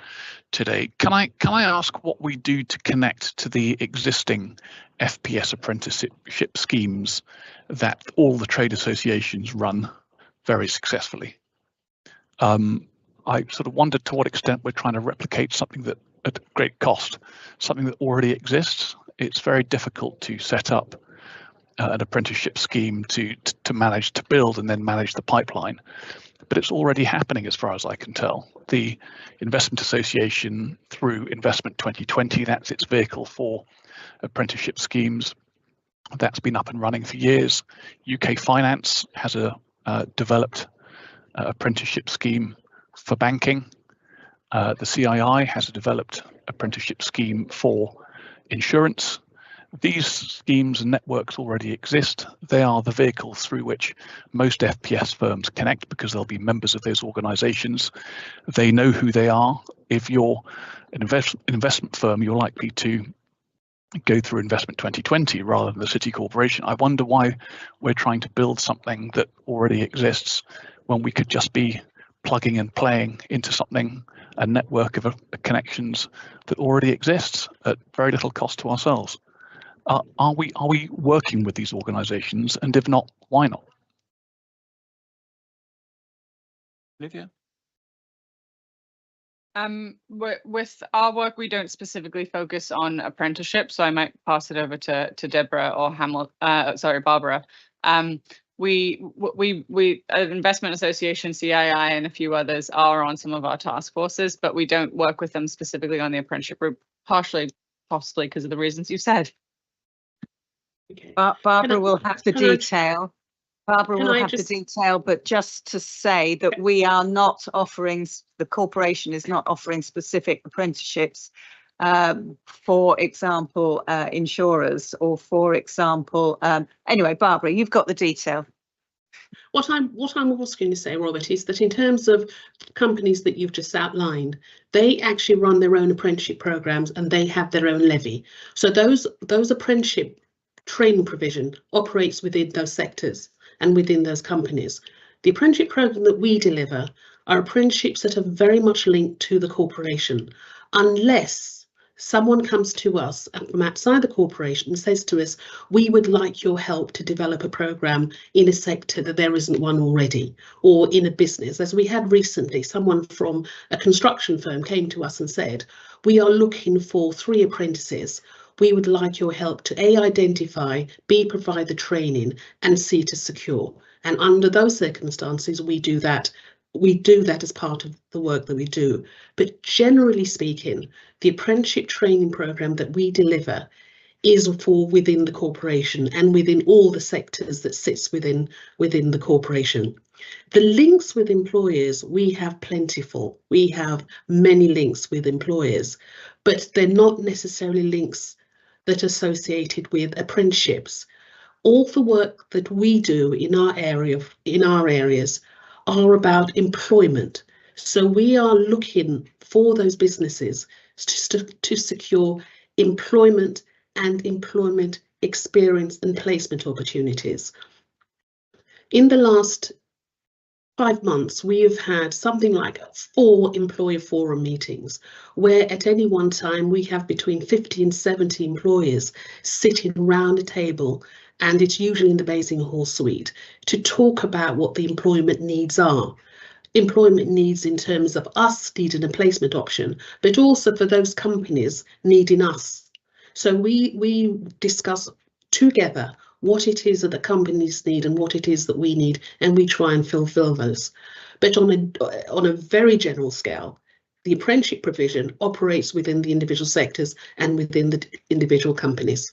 today. Can I ask what we do to connect to the existing FPS apprenticeship schemes that all the trade associations run very successfully? I sort of wondered to what extent we're trying to replicate something that at great cost, something that already exists. It's very difficult to set up an apprenticeship scheme to manage, to build and then manage the pipeline. But it's already happening as far as I can tell. The Investment Association, through Investment 2020, that's its vehicle for apprenticeship schemes. That's been up and running for years. UK Finance has a developed apprenticeship scheme for banking. The CII has a developed apprenticeship scheme for insurance. These schemes and networks already exist. They are the vehicles through which most FPS firms connect, because they'll be members of those organizations. They know who they are. If you're an investment firm, you're likely to go through Investment 2020 rather than the City Corporation. I wonder why we're trying to build something that already exists when we could just be plugging and playing into something, a network of connections that already exists at very little cost to ourselves. Are we working with these organisations, and if not, why not? Olivia? With our work, we don't specifically focus on apprenticeships, so I might pass it over to Deborah or Barbara. Investment Association, CII, and a few others are on some of our task forces, but we don't work with them specifically on the apprenticeship route, possibly because of the reasons you said. Okay. Barbara will have the detail. Barbara Can will I have just- the detail, but just to say that we are not offering, the corporation is not offering specific apprenticeships, for example, insurers, or for example, anyway, Barbara, you've got the detail. What I'm also going to say, Robert, is that in terms of companies that you've just outlined, they actually run their own apprenticeship programs and they have their own levy. So those apprenticeship training provision operates within those sectors and within those companies. The apprenticeship program that we deliver are apprenticeships that are very much linked to the corporation, unless someone comes to us from outside the corporation and says to us, we would like your help to develop a program in a sector that there isn't one already, or in a business. As we had recently, someone from a construction firm came to us and said, we are looking for 3 apprentices. We would like your help to A, identify, B, provide the training, and C, to secure. And under those circumstances, we do that. We do that as part of the work that we do. But generally speaking, the apprenticeship training program that we deliver is for within the corporation and within all the sectors that sits within the corporation. The links with employers, we have plentiful. We have many links with employers, but they're not necessarily links that are associated with apprenticeships. All the work that we do in our areas are about employment. So we are looking for those businesses to secure employment and employment experience and placement opportunities. In the last 5 months, we have had something like 4 employer forum meetings, where at any one time we have between 50 and 70 employers sitting around a table, and it's usually in the Basing Hall suite, to talk about what the employment needs are. Employment needs in terms of us needing a placement option, but also for those companies needing us. So we discuss together what it is that the companies need and what it is that we need, and we try and fulfill those. But on a very general scale, the apprenticeship provision operates within the individual sectors and within the individual companies,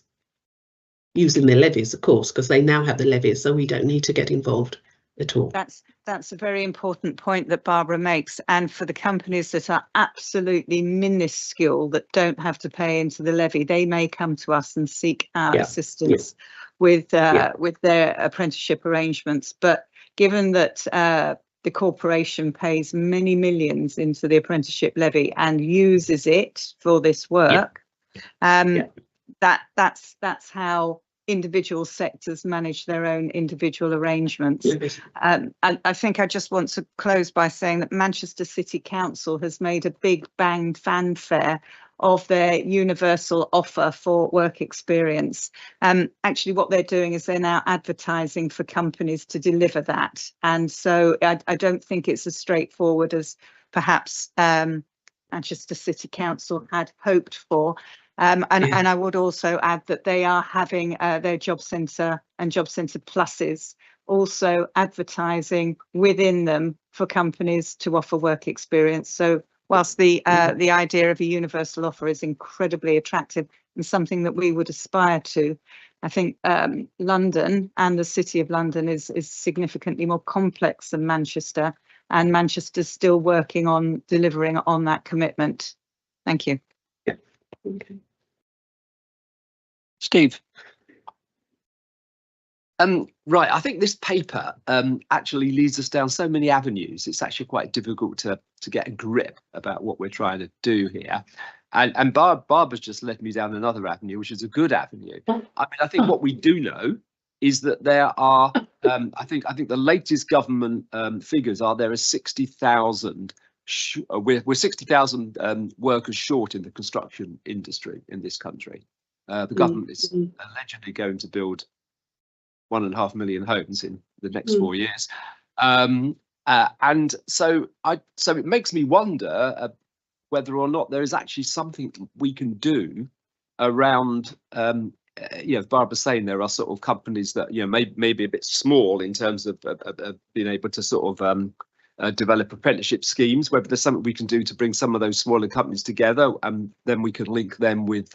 using their levies, of course, because they now have the levies, so we don't need to get involved at all. That's a very important point that Barbara makes. And for the companies that are absolutely minuscule, that don't have to pay into the levy, they may come to us and seek our assistance with their apprenticeship arrangements. But given that the corporation pays many millions into the apprenticeship levy and uses it for this work, that's how individual sectors manage their own individual arrangements. And I think I just want to close by saying that Manchester City Council has made a big bang fanfare of their universal offer for work experience. Actually, what they're doing is they're now advertising for companies to deliver that. And so I don't think it's as straightforward as perhaps Manchester City Council had hoped for. And I would also add that they are having their Job Centre and Job Centre Pluses also advertising within them for companies to offer work experience. So whilst the idea of a universal offer is incredibly attractive and something that we would aspire to, I think London and the City of London is significantly more complex than Manchester, and Manchester's still working on delivering on that commitment. Thank you. Yeah. Okay. Steve. Right, I think this paper actually leads us down so many avenues. It's actually quite difficult to get a grip about what we're trying to do here. And Barbara's just led me down another avenue, which is a good avenue. I mean, I think what we do know is that there are, I think the latest government figures are there are 60,000. We're 60,000 workers short in the construction industry in this country. The government is allegedly going to build 1.5 million homes in the next 4 years, and so it makes me wonder whether or not there is actually something we can do around, as Barbara's saying, there are sort of companies that, maybe a bit small in terms of being able to sort of develop apprenticeship schemes, whether there's something we can do to bring some of those smaller companies together, and then we could link them with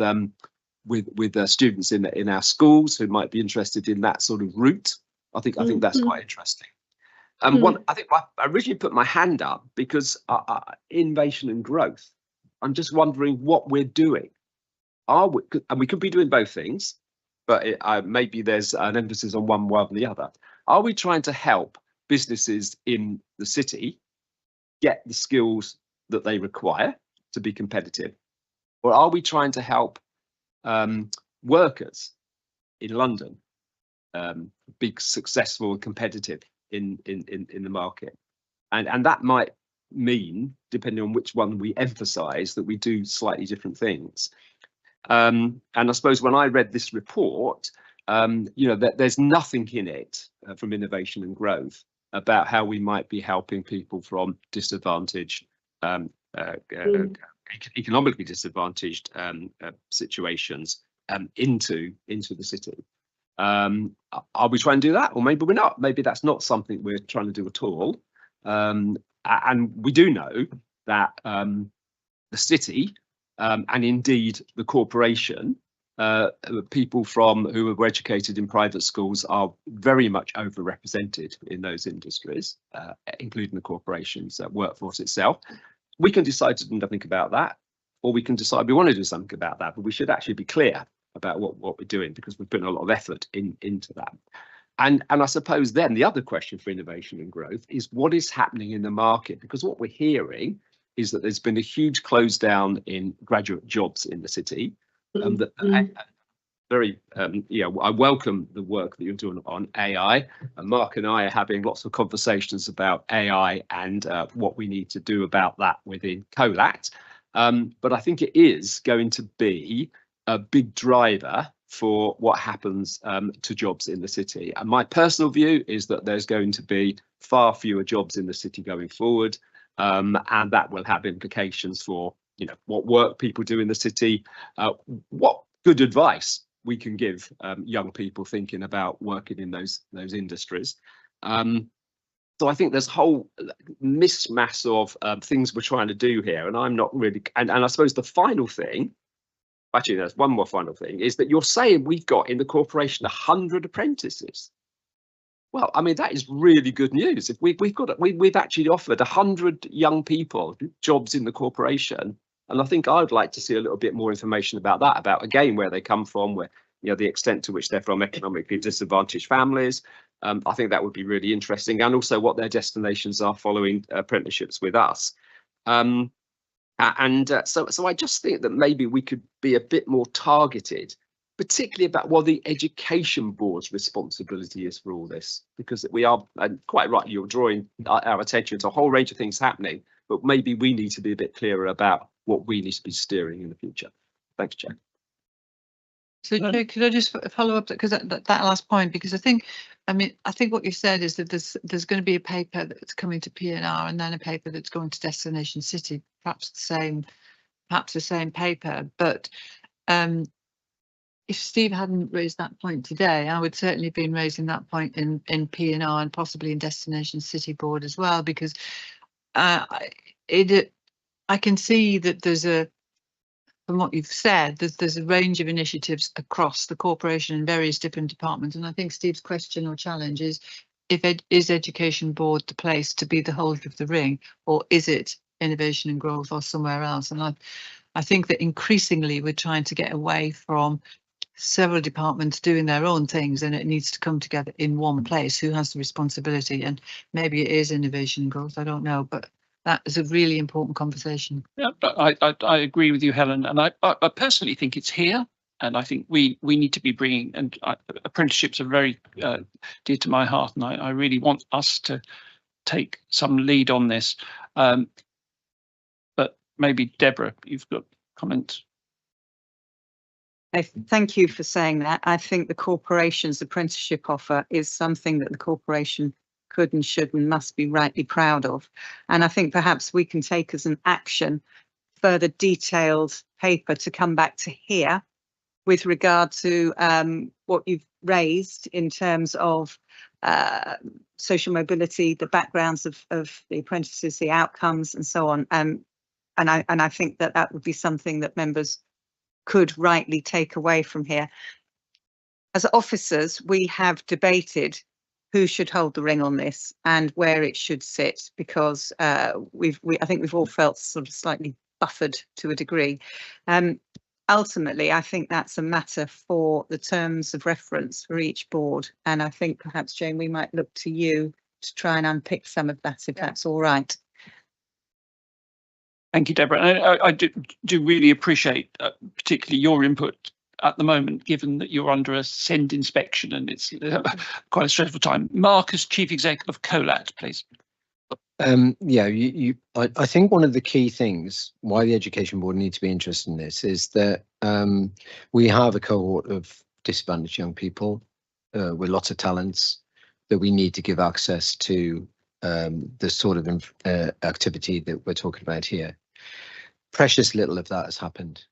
students in our schools who might be interested in that sort of route. I think that's quite interesting. I think I originally put my hand up because innovation and growth. I'm just wondering what we're doing. And we could be doing both things, but maybe there's an emphasis on one rather than the other. Are we trying to help businesses in the city get the skills that they require to be competitive, or are we trying to help workers in London be successful and competitive in the market? And that might mean, depending on which one we emphasize, that we do slightly different things. And I suppose when I read this report, there's nothing in it from innovation and growth about how we might be helping people from disadvantaged, economically disadvantaged situations into the city. Are we trying to do that? Or maybe we're not. Maybe that's not something we're trying to do at all. And we do know that the city and indeed the corporation, people who were educated in private schools are very much overrepresented in those industries, including the corporation's workforce itself. We can decide to do nothing about that, or we can decide we want to do something about that, but we should actually be clear about what we're doing, because we're putting a lot of effort into that. And I suppose then the other question for innovation and growth is what is happening in the market, because what we're hearing is that there's been a huge close down in graduate jobs in the city. I welcome the work that you're doing on AI. And Mark and I are having lots of conversations about AI and what we need to do about that within COLAT. But I think it is going to be a big driver for what happens to jobs in the city. And my personal view is that there's going to be far fewer jobs in the city going forward, and that will have implications for what work people do in the city, what good advice we can give young people thinking about working in those industries. So I think there's a whole mismatch of things we're trying to do here, and I'm not really. And I suppose the final thing. Actually, there's one more final thing, is that you're saying we've got in the corporation 100 apprentices. Well, I mean, that is really good news. If we've actually offered 100 young people jobs in the corporation, and I think I'd like to see a little bit more information about that, about again where they come from, where the extent to which they're from economically disadvantaged families. I think that would be really interesting, and also what their destinations are following apprenticeships with us. So I just think that maybe we could be a bit more targeted, particularly about what the education board's responsibility is for all this, because we are, and quite right, you're drawing our attention to a whole range of things happening, but maybe we need to be a bit clearer about what we need to be steering in the future. Thanks, Chair. So, Joe, could I just follow up because that last point, because I think what you said is that there's going to be a paper that's coming to P&R and then a paper that's going to Destination City, perhaps the same paper. But if Steve hadn't raised that point today, I would certainly have been raising that point in P&R and possibly in Destination City Board as well, because I can see that from what you've said, there's a range of initiatives across the corporation in various different departments. And I think Steve's question or challenge is, is Education Board the place to be the holder of the ring, or is it innovation and growth or somewhere else? And I think that increasingly we're trying to get away from several departments doing their own things, and it needs to come together in one place. Who has the responsibility? And maybe it is innovation and growth, I don't know, but that is a really important conversation. Yeah, I agree with you, Helen, and I personally think it's here, and I think we need to be bringing, and apprenticeships are very dear to my heart, and I really want us to take some lead on this. But maybe Deborah, you've got comments. Thank you for saying that. I think the corporation's apprenticeship offer is something that the corporation could and should and must be rightly proud of. And I think perhaps we can take as an action further detailed paper to come back to here with regard to what you've raised in terms of social mobility, the backgrounds of the apprentices, the outcomes and so on. And I think that that would be something that members could rightly take away from here. As officers, we have debated who should hold the ring on this and where it should sit, because I think we've all felt sort of slightly buffered to a degree. Ultimately, I think that's a matter for the terms of reference for each board. And I think perhaps, Jane, we might look to you to try and unpick some of that, if that's all right. Thank you, Deborah. And I do really appreciate particularly your input at the moment, given that you're under a SEND inspection and it's quite a stressful time. Mark, as Chief Executive of COLAT, please. Yeah, I think one of the key things why the Education Board needs to be interested in this is that we have a cohort of disadvantaged young people with lots of talents that we need to give access to the sort of activity that we're talking about here. Precious little of that has happened.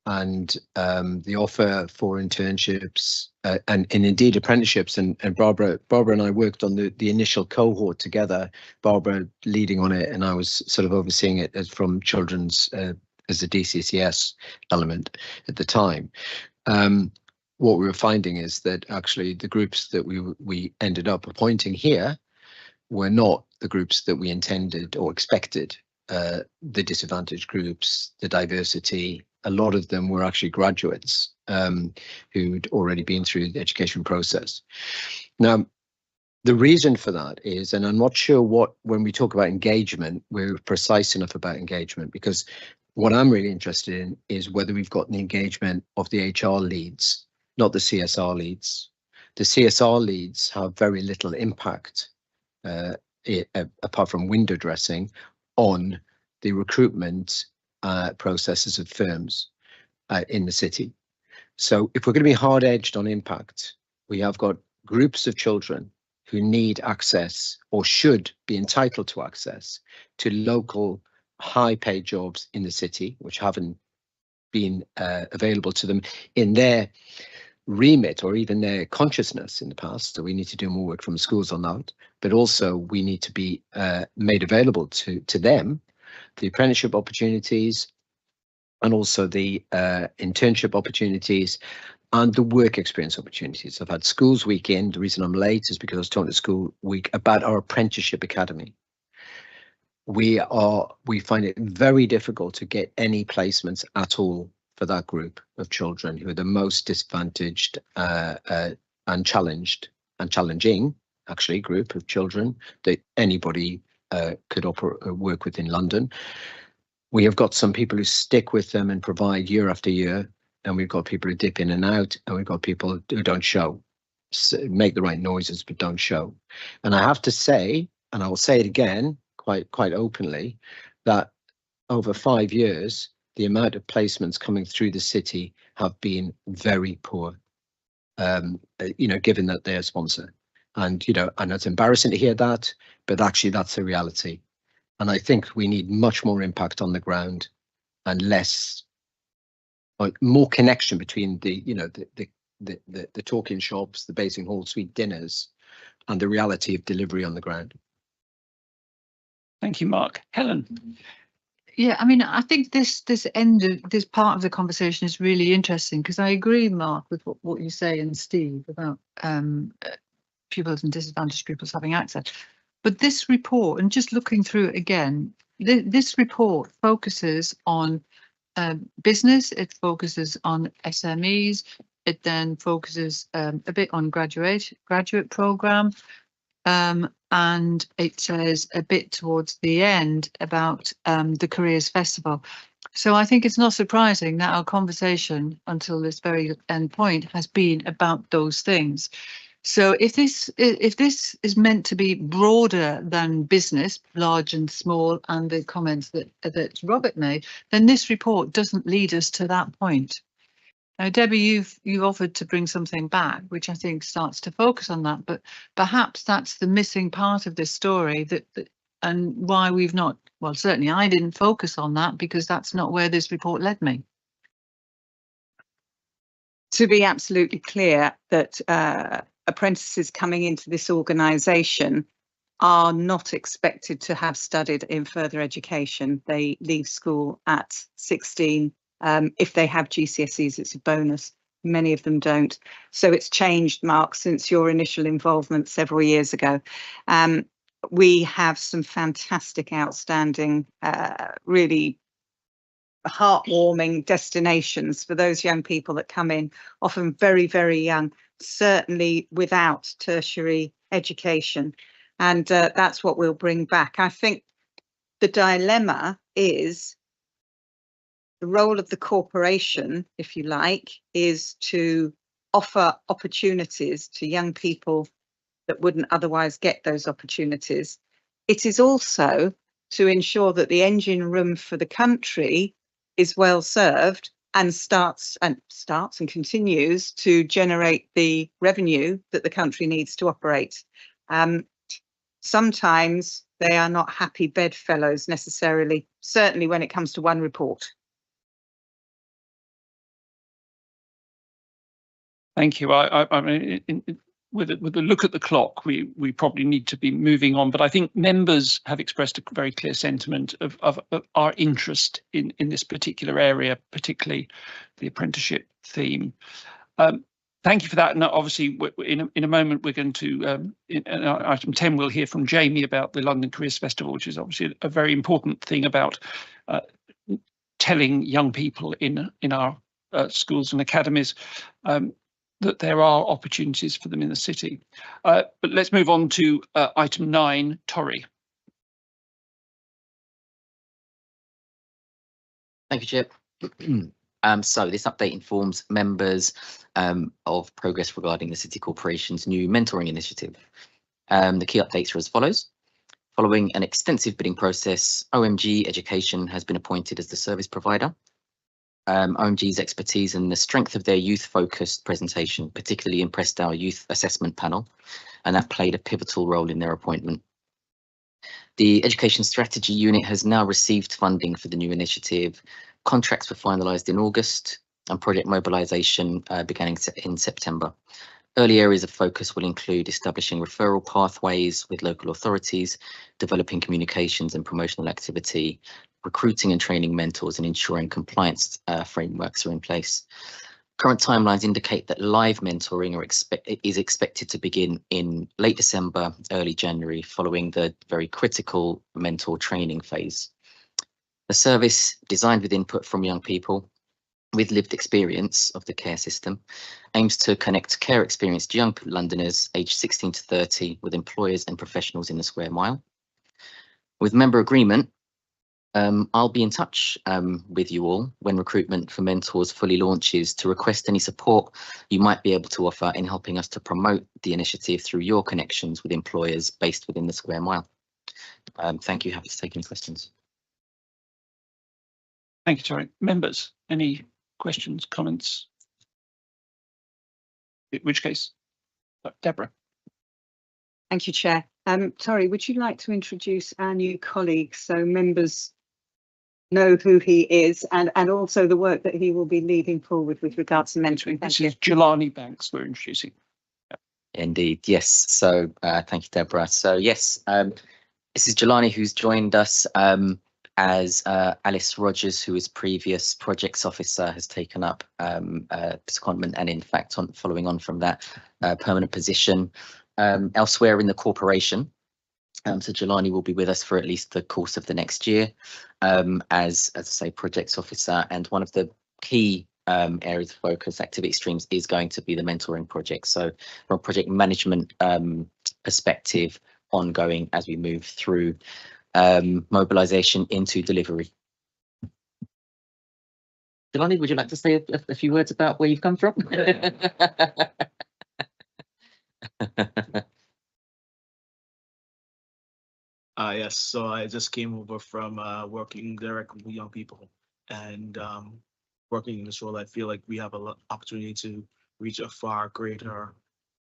And the offer for internships and indeed apprenticeships, and Barbara and I worked on the initial cohort together, Barbara leading on it, and I was sort of overseeing it as from children's as a DCCS element at the time. What we were finding is that actually the groups that we ended up appointing here were not the groups that we intended or expected. The disadvantaged groups, the diversity, a lot of them were actually graduates who'd already been through the education process. Now, the reason for that is, and I'm not sure when we talk about engagement, we're precise enough about engagement, because what I'm really interested in is whether we've got the engagement of the HR leads, not the CSR leads. The CSR leads have very little impact, apart from window dressing, on the recruitment processes of firms in the city. So if we're going to be hard-edged on impact, we have got groups of children who need access or should be entitled to access to local high-paid jobs in the city, which haven't been available to them in their remit or even their consciousness in the past. So we need to do more work from schools on that, but also we need to be made available to them the apprenticeship opportunities and also the internship opportunities and the work experience opportunities. I've had Schools Week in. The reason I'm late is because I was talking to School Week about our apprenticeship academy. We find it very difficult to get any placements at all for that group of children who are the most disadvantaged and challenging actually group of children that anybody could work with in London. We have got some people who stick with them and provide year after year, and we've got people who dip in and out, and we've got people who don't show, make the right noises but don't show. And I have to say, and I will say it again quite openly, that over 5 years the amount of placements coming through the city have been very poor, given that they're a sponsor. And and it's embarrassing to hear that, but actually that's a reality. And I think we need much more impact on the ground and more connection between the talking shops, the Basing Hall Suite dinners, and the reality of delivery on the ground. Thank you, Mark. Helen. Yeah, I mean, I think this part of the conversation is really interesting, because I agree, Mark, with what you say, and Steve, about pupils and disadvantaged pupils having access. But this report, and just looking through it again, this report focuses on business, it focuses on SMEs, it then focuses a bit on graduate programme, and it says a bit towards the end about the Careers Festival. So I think it's not surprising that our conversation until this very end point has been about those things. So if this is meant to be broader than business, large and small, and the comments that Robert made, then this report doesn't lead us to that point. Now, Debbie, you've offered to bring something back, which I think starts to focus on that, but perhaps that's the missing part of this story, that and why we've not, well, certainly I didn't focus on that because that's not where this report led me. To be absolutely clear, that apprentices coming into this organisation are not expected to have studied in further education. They leave school at 16. If they have GCSEs, it's a bonus. Many of them don't. So it's changed, Mark, since your initial involvement several years ago. We have some fantastic, outstanding, really heartwarming destinations for those young people that come in, often very, very young, certainly without tertiary education. And that's what we'll bring back. I think the dilemma is the role of the corporation, if you like, is to offer opportunities to young people that wouldn't otherwise get those opportunities. It is also to ensure that the engine room for the country is well served and starts and continues to generate the revenue that the country needs to operate. Sometimes they are not happy bedfellows necessarily, certainly when it comes to one report. Thank you. I mean, with a look at the clock, we probably need to be moving on, but I think members have expressed a very clear sentiment of our interest in this particular area, particularly the apprenticeship theme. Thank you for that. And obviously, in a moment, we're going to, in item 10, we'll hear from Jamie about the London Careers Festival, which is obviously a very important thing about telling young people in our schools and academies that there are opportunities for them in the city. But let's move on to item 9, Tori. Thank you, Chip. So this update informs members of progress regarding the City Corporation's new mentoring initiative. The key updates are as follows. Following an extensive bidding process, OMG Education has been appointed as the service provider. OMG's expertise and the strength of their youth-focused presentation particularly impressed our youth assessment panel, and that played a pivotal role in their appointment. The Education Strategy Unit has now received funding for the new initiative. Contracts were finalised in August and project mobilisation began in September. Early areas of focus will include establishing referral pathways with local authorities, developing communications and promotional activity, recruiting and training mentors, and ensuring compliance frameworks are in place. Current timelines indicate that live mentoring is expected to begin in late December, early January, following the very critical mentor training phase. A service designed with input from young people with lived experience of the care system aims to connect care experienced young Londoners aged 16 to 30 with employers and professionals in the square mile. With member agreement, I'll be in touch with you all when recruitment for mentors fully launches to request any support you might be able to offer in helping us to promote the initiative through your connections with employers based within the square mile. Thank you. Happy to take any questions. Thank you, Tori. Members, any questions, comments? In which case, Deborah. Thank you, Chair. Tori, would you like to introduce our new colleague so members know who he is and also the work that he will be leading forward with regards to mentoring? This is Jelani Banks we're introducing. Indeed, yes. So thank you, Deborah. So yes, this is Jelani, who's joined us as Alice Rogers, who is previous projects officer, has taken up secondment and in fact following on from that permanent position elsewhere in the corporation. So Jelani will be with us for at least the course of the next year as I say, projects officer, and one of the key areas of focus, activity streams, is going to be the mentoring project. So from a project management perspective, ongoing as we move through mobilisation into delivery. Jelani, would you like to say a few words about where you've come from? Yes, so I just came over from working directly with young people and working in this role. I feel like we have an opportunity to reach a far greater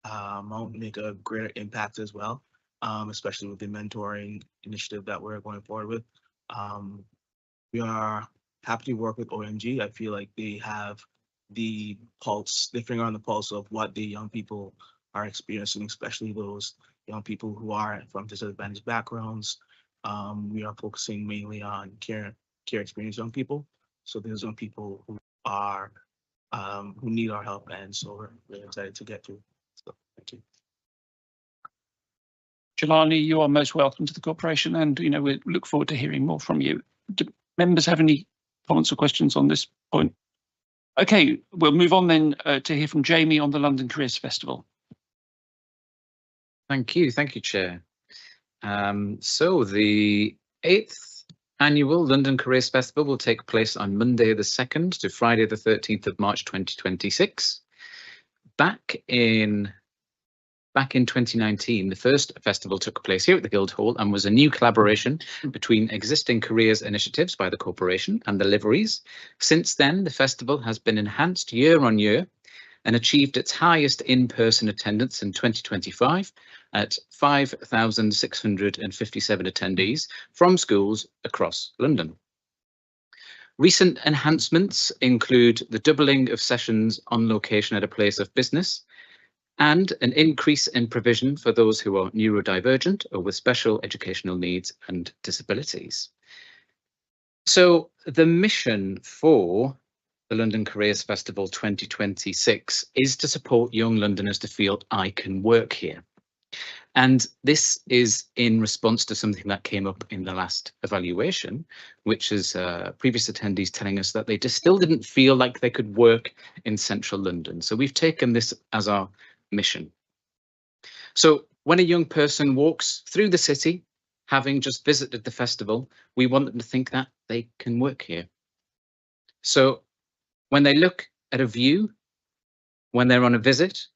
amount, make a greater impact as well. especially with the mentoring initiative that we're going forward with. We are happy to work with OMG. I feel like they have the pulse, their finger on the pulse of what the young people are experiencing, especially those young people who are from disadvantaged backgrounds. We are focusing mainly on care experience young people. So there's young people who are who need our help, and so we're really excited to get to. So thank you. Jelani, you are most welcome to the corporation, and we look forward to hearing more from you. Do members have any comments or questions on this point? Okay, we'll move on then to hear from Jamie on the London Careers Festival. Thank you, Chair. So the 8th annual London Careers Festival will take place on Monday the 2nd to Friday the 13th of March 2026. Back in 2019, the first festival took place here at the Guildhall and was a new collaboration between existing careers initiatives by the corporation and the liveries. Since then, the festival has been enhanced year on year and achieved its highest in-person attendance in 2025 at 5,657 attendees from schools across London. Recent enhancements include the doubling of sessions on location at a place of business, and an increase in provision for those who are neurodivergent or with special educational needs and disabilities. So the mission for the London Careers Festival 2026 is to support young Londoners to feel I can work here. And this is in response to something that came up in the last evaluation, which is previous attendees telling us that they just still didn't feel like they could work in central London. So we've taken this as our mission. So when a young person walks through the city, having just visited the festival, we want them to think that they can work here. So when they look at a view, when they're on a visit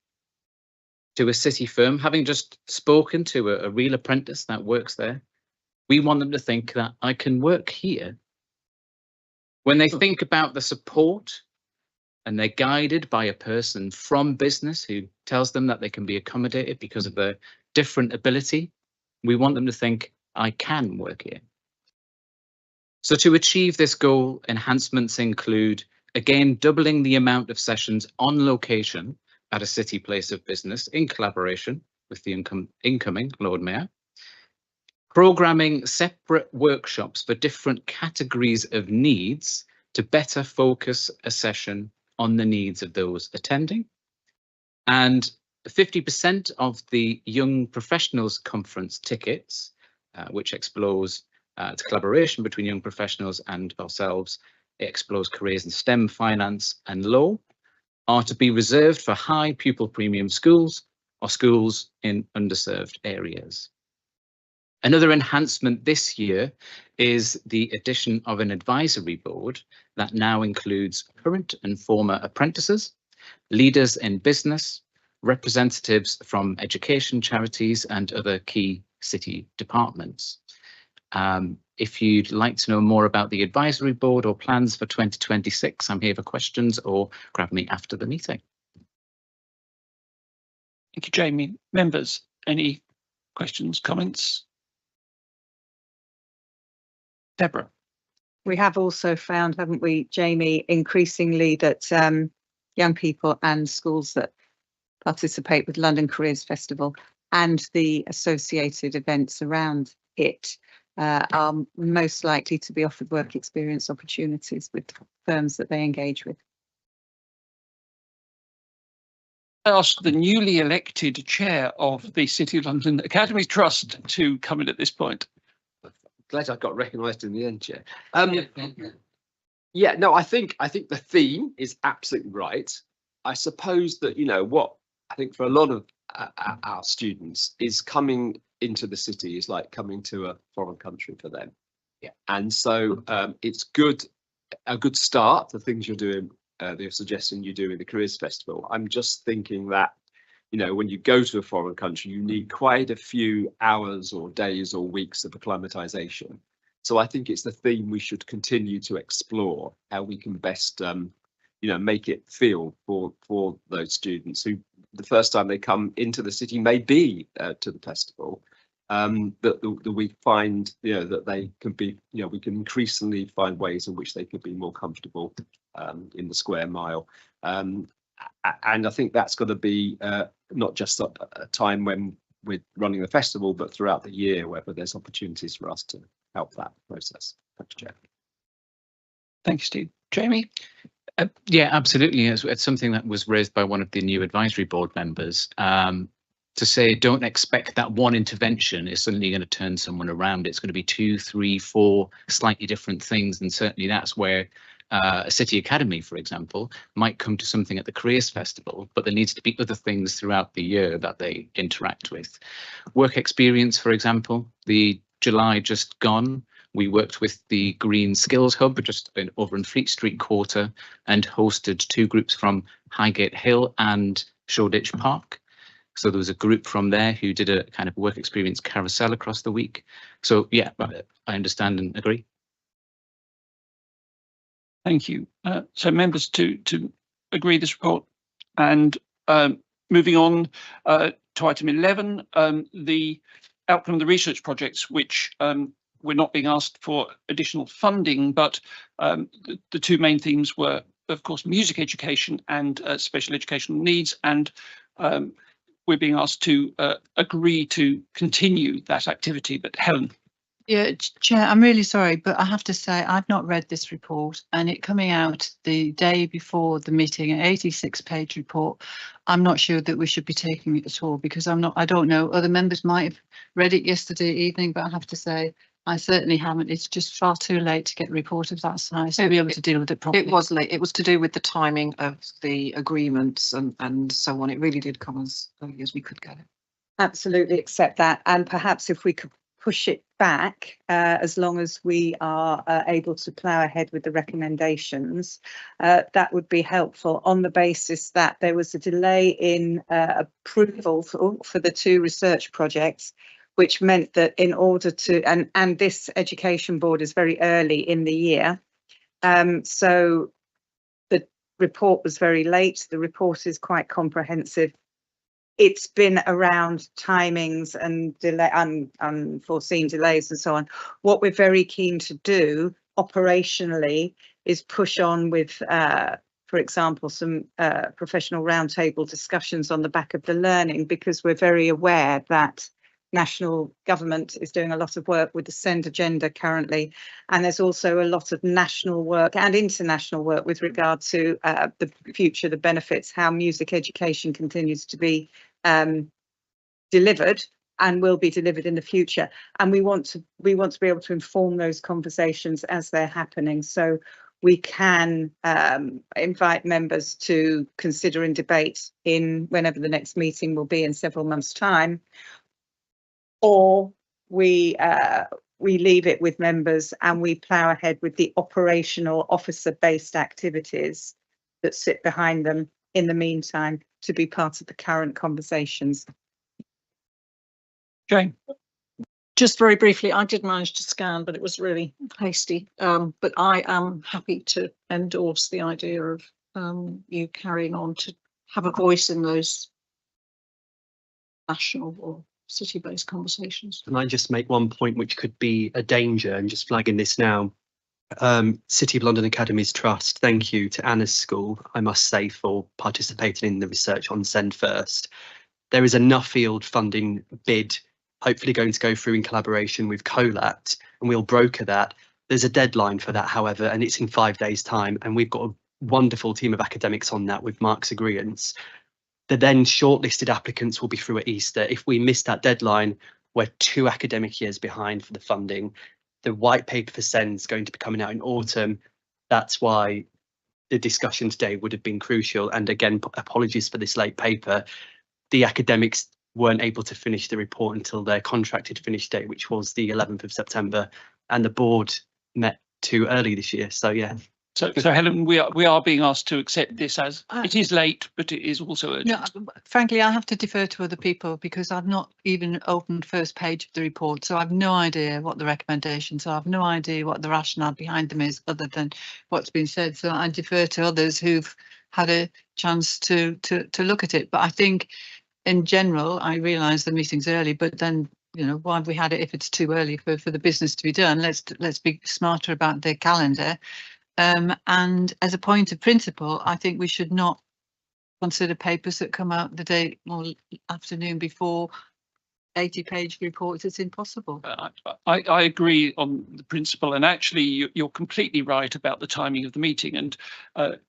to a city firm, having just spoken to a real apprentice that works there, we want them to think that I can work here. When they think about the support and they're guided by a person from business who tells them that they can be accommodated because of their different ability, we want them to think, I can work here. So to achieve this goal, enhancements include, again, doubling the amount of sessions on location at a city place of business in collaboration with the incoming Lord Mayor, programming separate workshops for different categories of needs to better focus a session on the needs of those attending, and 50% of the Young Professionals Conference tickets, which explores it's collaboration between young professionals and ourselves, it explores careers in STEM, finance and law, are to be reserved for high pupil premium schools or schools in underserved areas. Another enhancement this year is the addition of an advisory board that now includes current and former apprentices, leaders in business, representatives from education charities and other key city departments. If you'd like to know more about the advisory board or plans for 2026, I'm here for questions or grab me after the meeting. Thank you, Jamie. Members, any questions, comments? Deborah. We have also found, haven't we, Jamie, increasingly that young people and schools that participate with London Careers Festival and the associated events around it are most likely to be offered work experience opportunities with firms that they engage with. I ask the newly elected chair of the City of London Academy Trust to come in at this point. Glad I got recognised in the end, Chair. Yeah, no, I think the theme is absolutely right. I suppose that, what I think for a lot of our students is coming into the city is like coming to a foreign country for them. Yeah. And so it's a good start, the things you're doing, they're suggesting you do in the Careers Festival. I'm just thinking that, when you go to a foreign country, you need quite a few hours or days or weeks of acclimatization. So I think it's the theme we should continue to explore, how we can best, make it feel for those students who the first time they come into the city may be to the festival, that we find, that they can be, we can increasingly find ways in which they could be more comfortable in the square mile. And I think that's got to be not just a time when we're running the festival, but throughout the year, whether there's opportunities for us to help that process. Thanks, Jeff. Thank you, Steve. Jamie? Yeah, absolutely. It's something that was raised by one of the new advisory board members. To say, don't expect that one intervention is suddenly going to turn someone around. It's going to be 2, 3, 4 slightly different things. And certainly that's where a city academy, for example, might come to something at the Careers Festival, but there needs to be other things throughout the year that they interact with. Work experience, for example, the July just gone, we worked with the Green Skills Hub over in Fleet Street Quarter and hosted 2 groups from Highgate Hill and Shoreditch Park. So there was a group from there who did a kind of work experience carousel across the week. So yeah, I understand and agree. Thank you. So members to agree this report, and moving on to item 11, the outcome of the research projects, which we're not being asked for additional funding, but the 2 main themes were, of course, music education and special educational needs, and we're being asked to agree to continue that activity. But Helen. Yeah, Chair, I'm really sorry, but I have to say I've not read this report, and it coming out the day before the meeting, an 86-page report. I'm not sure that we should be taking it at all, because I don't know, other members might have read it yesterday evening, but I have to say I certainly haven't. It's just far too late to get a report of that size to be able to deal with it properly. It was late. It was to do with the timing of the agreements and so on. It really did come as early as we could get it. Absolutely accept that, and perhaps if we could push it back as long as we are able to plough ahead with the recommendations, that would be helpful, on the basis that there was a delay in approval for the 2 research projects, which meant that in order to, and this education board is very early in the year, so the report was very late. The report is quite comprehensive. It's been around timings and delay, unforeseen delays and so on. What we're very keen to do operationally is push on with, for example, some professional roundtable discussions on the back of the learning, because we're very aware that national government is doing a lot of work with the SEND agenda currently, and there's also a lot of national work and international work with regard to the future, the benefits, how music education continues to be delivered and will be delivered in the future, and we want to be able to inform those conversations as they're happening, so we can invite members to consider and debate in whenever the next meeting will be in several months' time, or we leave it with members and we plough ahead with the operational officer-based activities that sit behind them in the meantime, to be part of the current conversations. Jane. Just very briefly, I did manage to scan, but it was really hasty. But I am happy to endorse the idea of you carrying on to have a voice in those national or city-based conversations. Can I just make one point which could be a danger, and just flagging this now? City of London Academies Trust, thank you to Anna's school, I must say, for participating in the research on Send First. There is a Nuffield funding bid hopefully going to go through in collaboration with COLAT, and we'll broker that. There's a deadline for that, however, and it's in 5 days' time, and we've got a wonderful team of academics on that with Mark's agreeance. The then shortlisted applicants will be through at Easter. If we miss that deadline, we're 2 academic years behind for the funding. The white paper for SEND is going to be coming out in autumn. That's why the discussion today would have been crucial. And again, apologies for this late paper. The academics weren't able to finish the report until their contracted finish date, which was the 11th of September. And the board met too early this year. So, yeah. So Helen, we are being asked to accept this as it is late, but it is also urgent. No, frankly, I have to defer to other people because I've not even opened first page of the report, so I've no idea what the recommendations are. I've no idea what the rationale behind them is, other than what's been said. So I defer to others who've had a chance to look at it. But I think, in general, I realise the meeting's early, but then you know, why have we had it if it's too early for the business to be done? Let's be smarter about the calendar. And as a point of principle, I think we should not consider papers that come out the day or afternoon before 80-page reports. It's impossible. I agree on the principle, and actually you're completely right about the timing of the meeting. And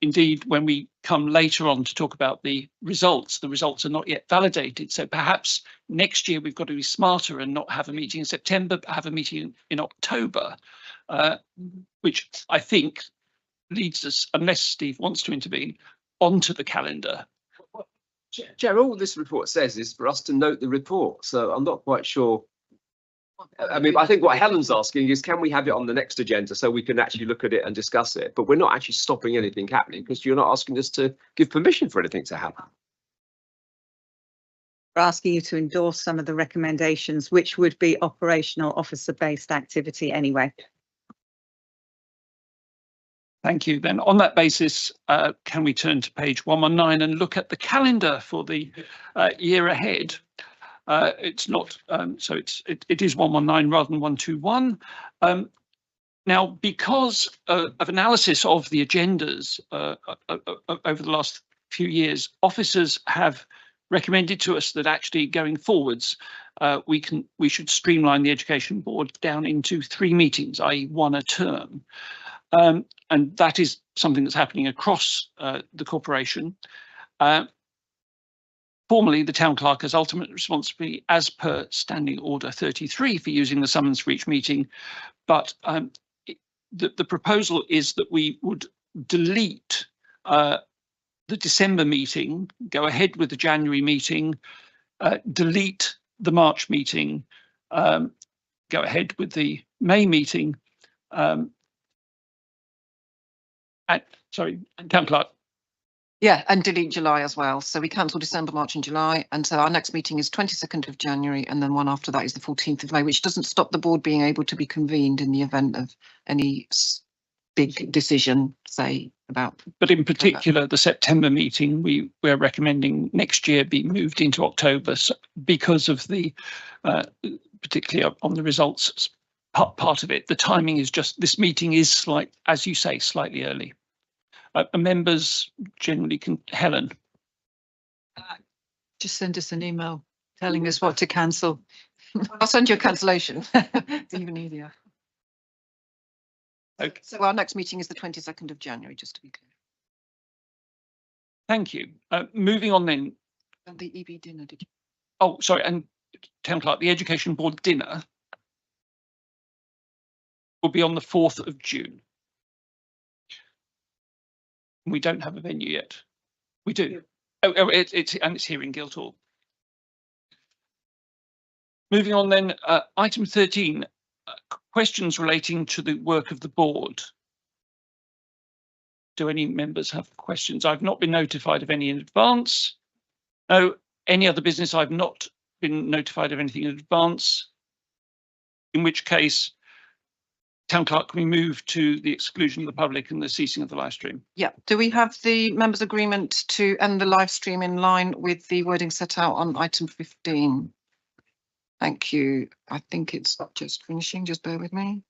indeed, when we come later on to talk about the results are not yet validated. So perhaps next year we've got to be smarter and not have a meeting in September, but have a meeting in October, which I think leads us, unless Steve wants to intervene, onto the calendar. Chair, all this report says is for us to note the report, so I'm not quite sure. I mean, I think what Helen's asking is, can we have it on the next agenda so we can actually look at it and discuss it? But we're not actually stopping anything happening because you're not asking us to give permission for anything to happen. We're asking you to endorse some of the recommendations, which would be operational officer-based activity anyway. Thank you. Then on that basis, can we turn to page 119 and look at the calendar for the year ahead? It's not, so it is 119 rather than 121. Now, because of analysis of the agendas over the last few years, officers have recommended to us that actually going forwards, we should streamline the Education Board down into 3 meetings, i.e. 1 a term. And that is something that's happening across the corporation. Formally, the town clerk has ultimate responsibility as per Standing Order 33 for using the summons for each meeting. But the proposal is that we would delete the December meeting, go ahead with the January meeting, delete the March meeting, go ahead with the May meeting. Sorry, town clerk. Yeah, and delete July as well. So we cancel December, March and July. And so our next meeting is 22nd of January, and then one after that is the 14th of May, which doesn't stop the board being able to be convened in the event of any big decision, say, about. But in particular, the September meeting, we're recommending next year be moved into October because of the, particularly on the results part of it. The timing is just, this meeting is as you say, slightly early. Members generally can, Helen. Just send us an email telling us what to cancel. I'll send you a cancellation. It's even easier. Okay. So our next meeting is the 22nd of January, just to be clear. Thank you. Moving on then. And the EB dinner, did you? Oh, sorry, and town clerk, the Education Board dinner will be on the 4th of June. We don't have a venue yet. We do. Oh, it's here in Guildhall. Moving on then, item 13, questions relating to the work of the board. Do any members have questions? I've not been notified of any in advance. No, any other business, I've not been notified of anything in advance. In which case, town clerk, can we move to the exclusion of the public and the ceasing of the live stream? Yeah. Do we have the members' agreement to end the live stream in line with the wording set out on item 15? Thank you. I think it's just finishing. Just bear with me.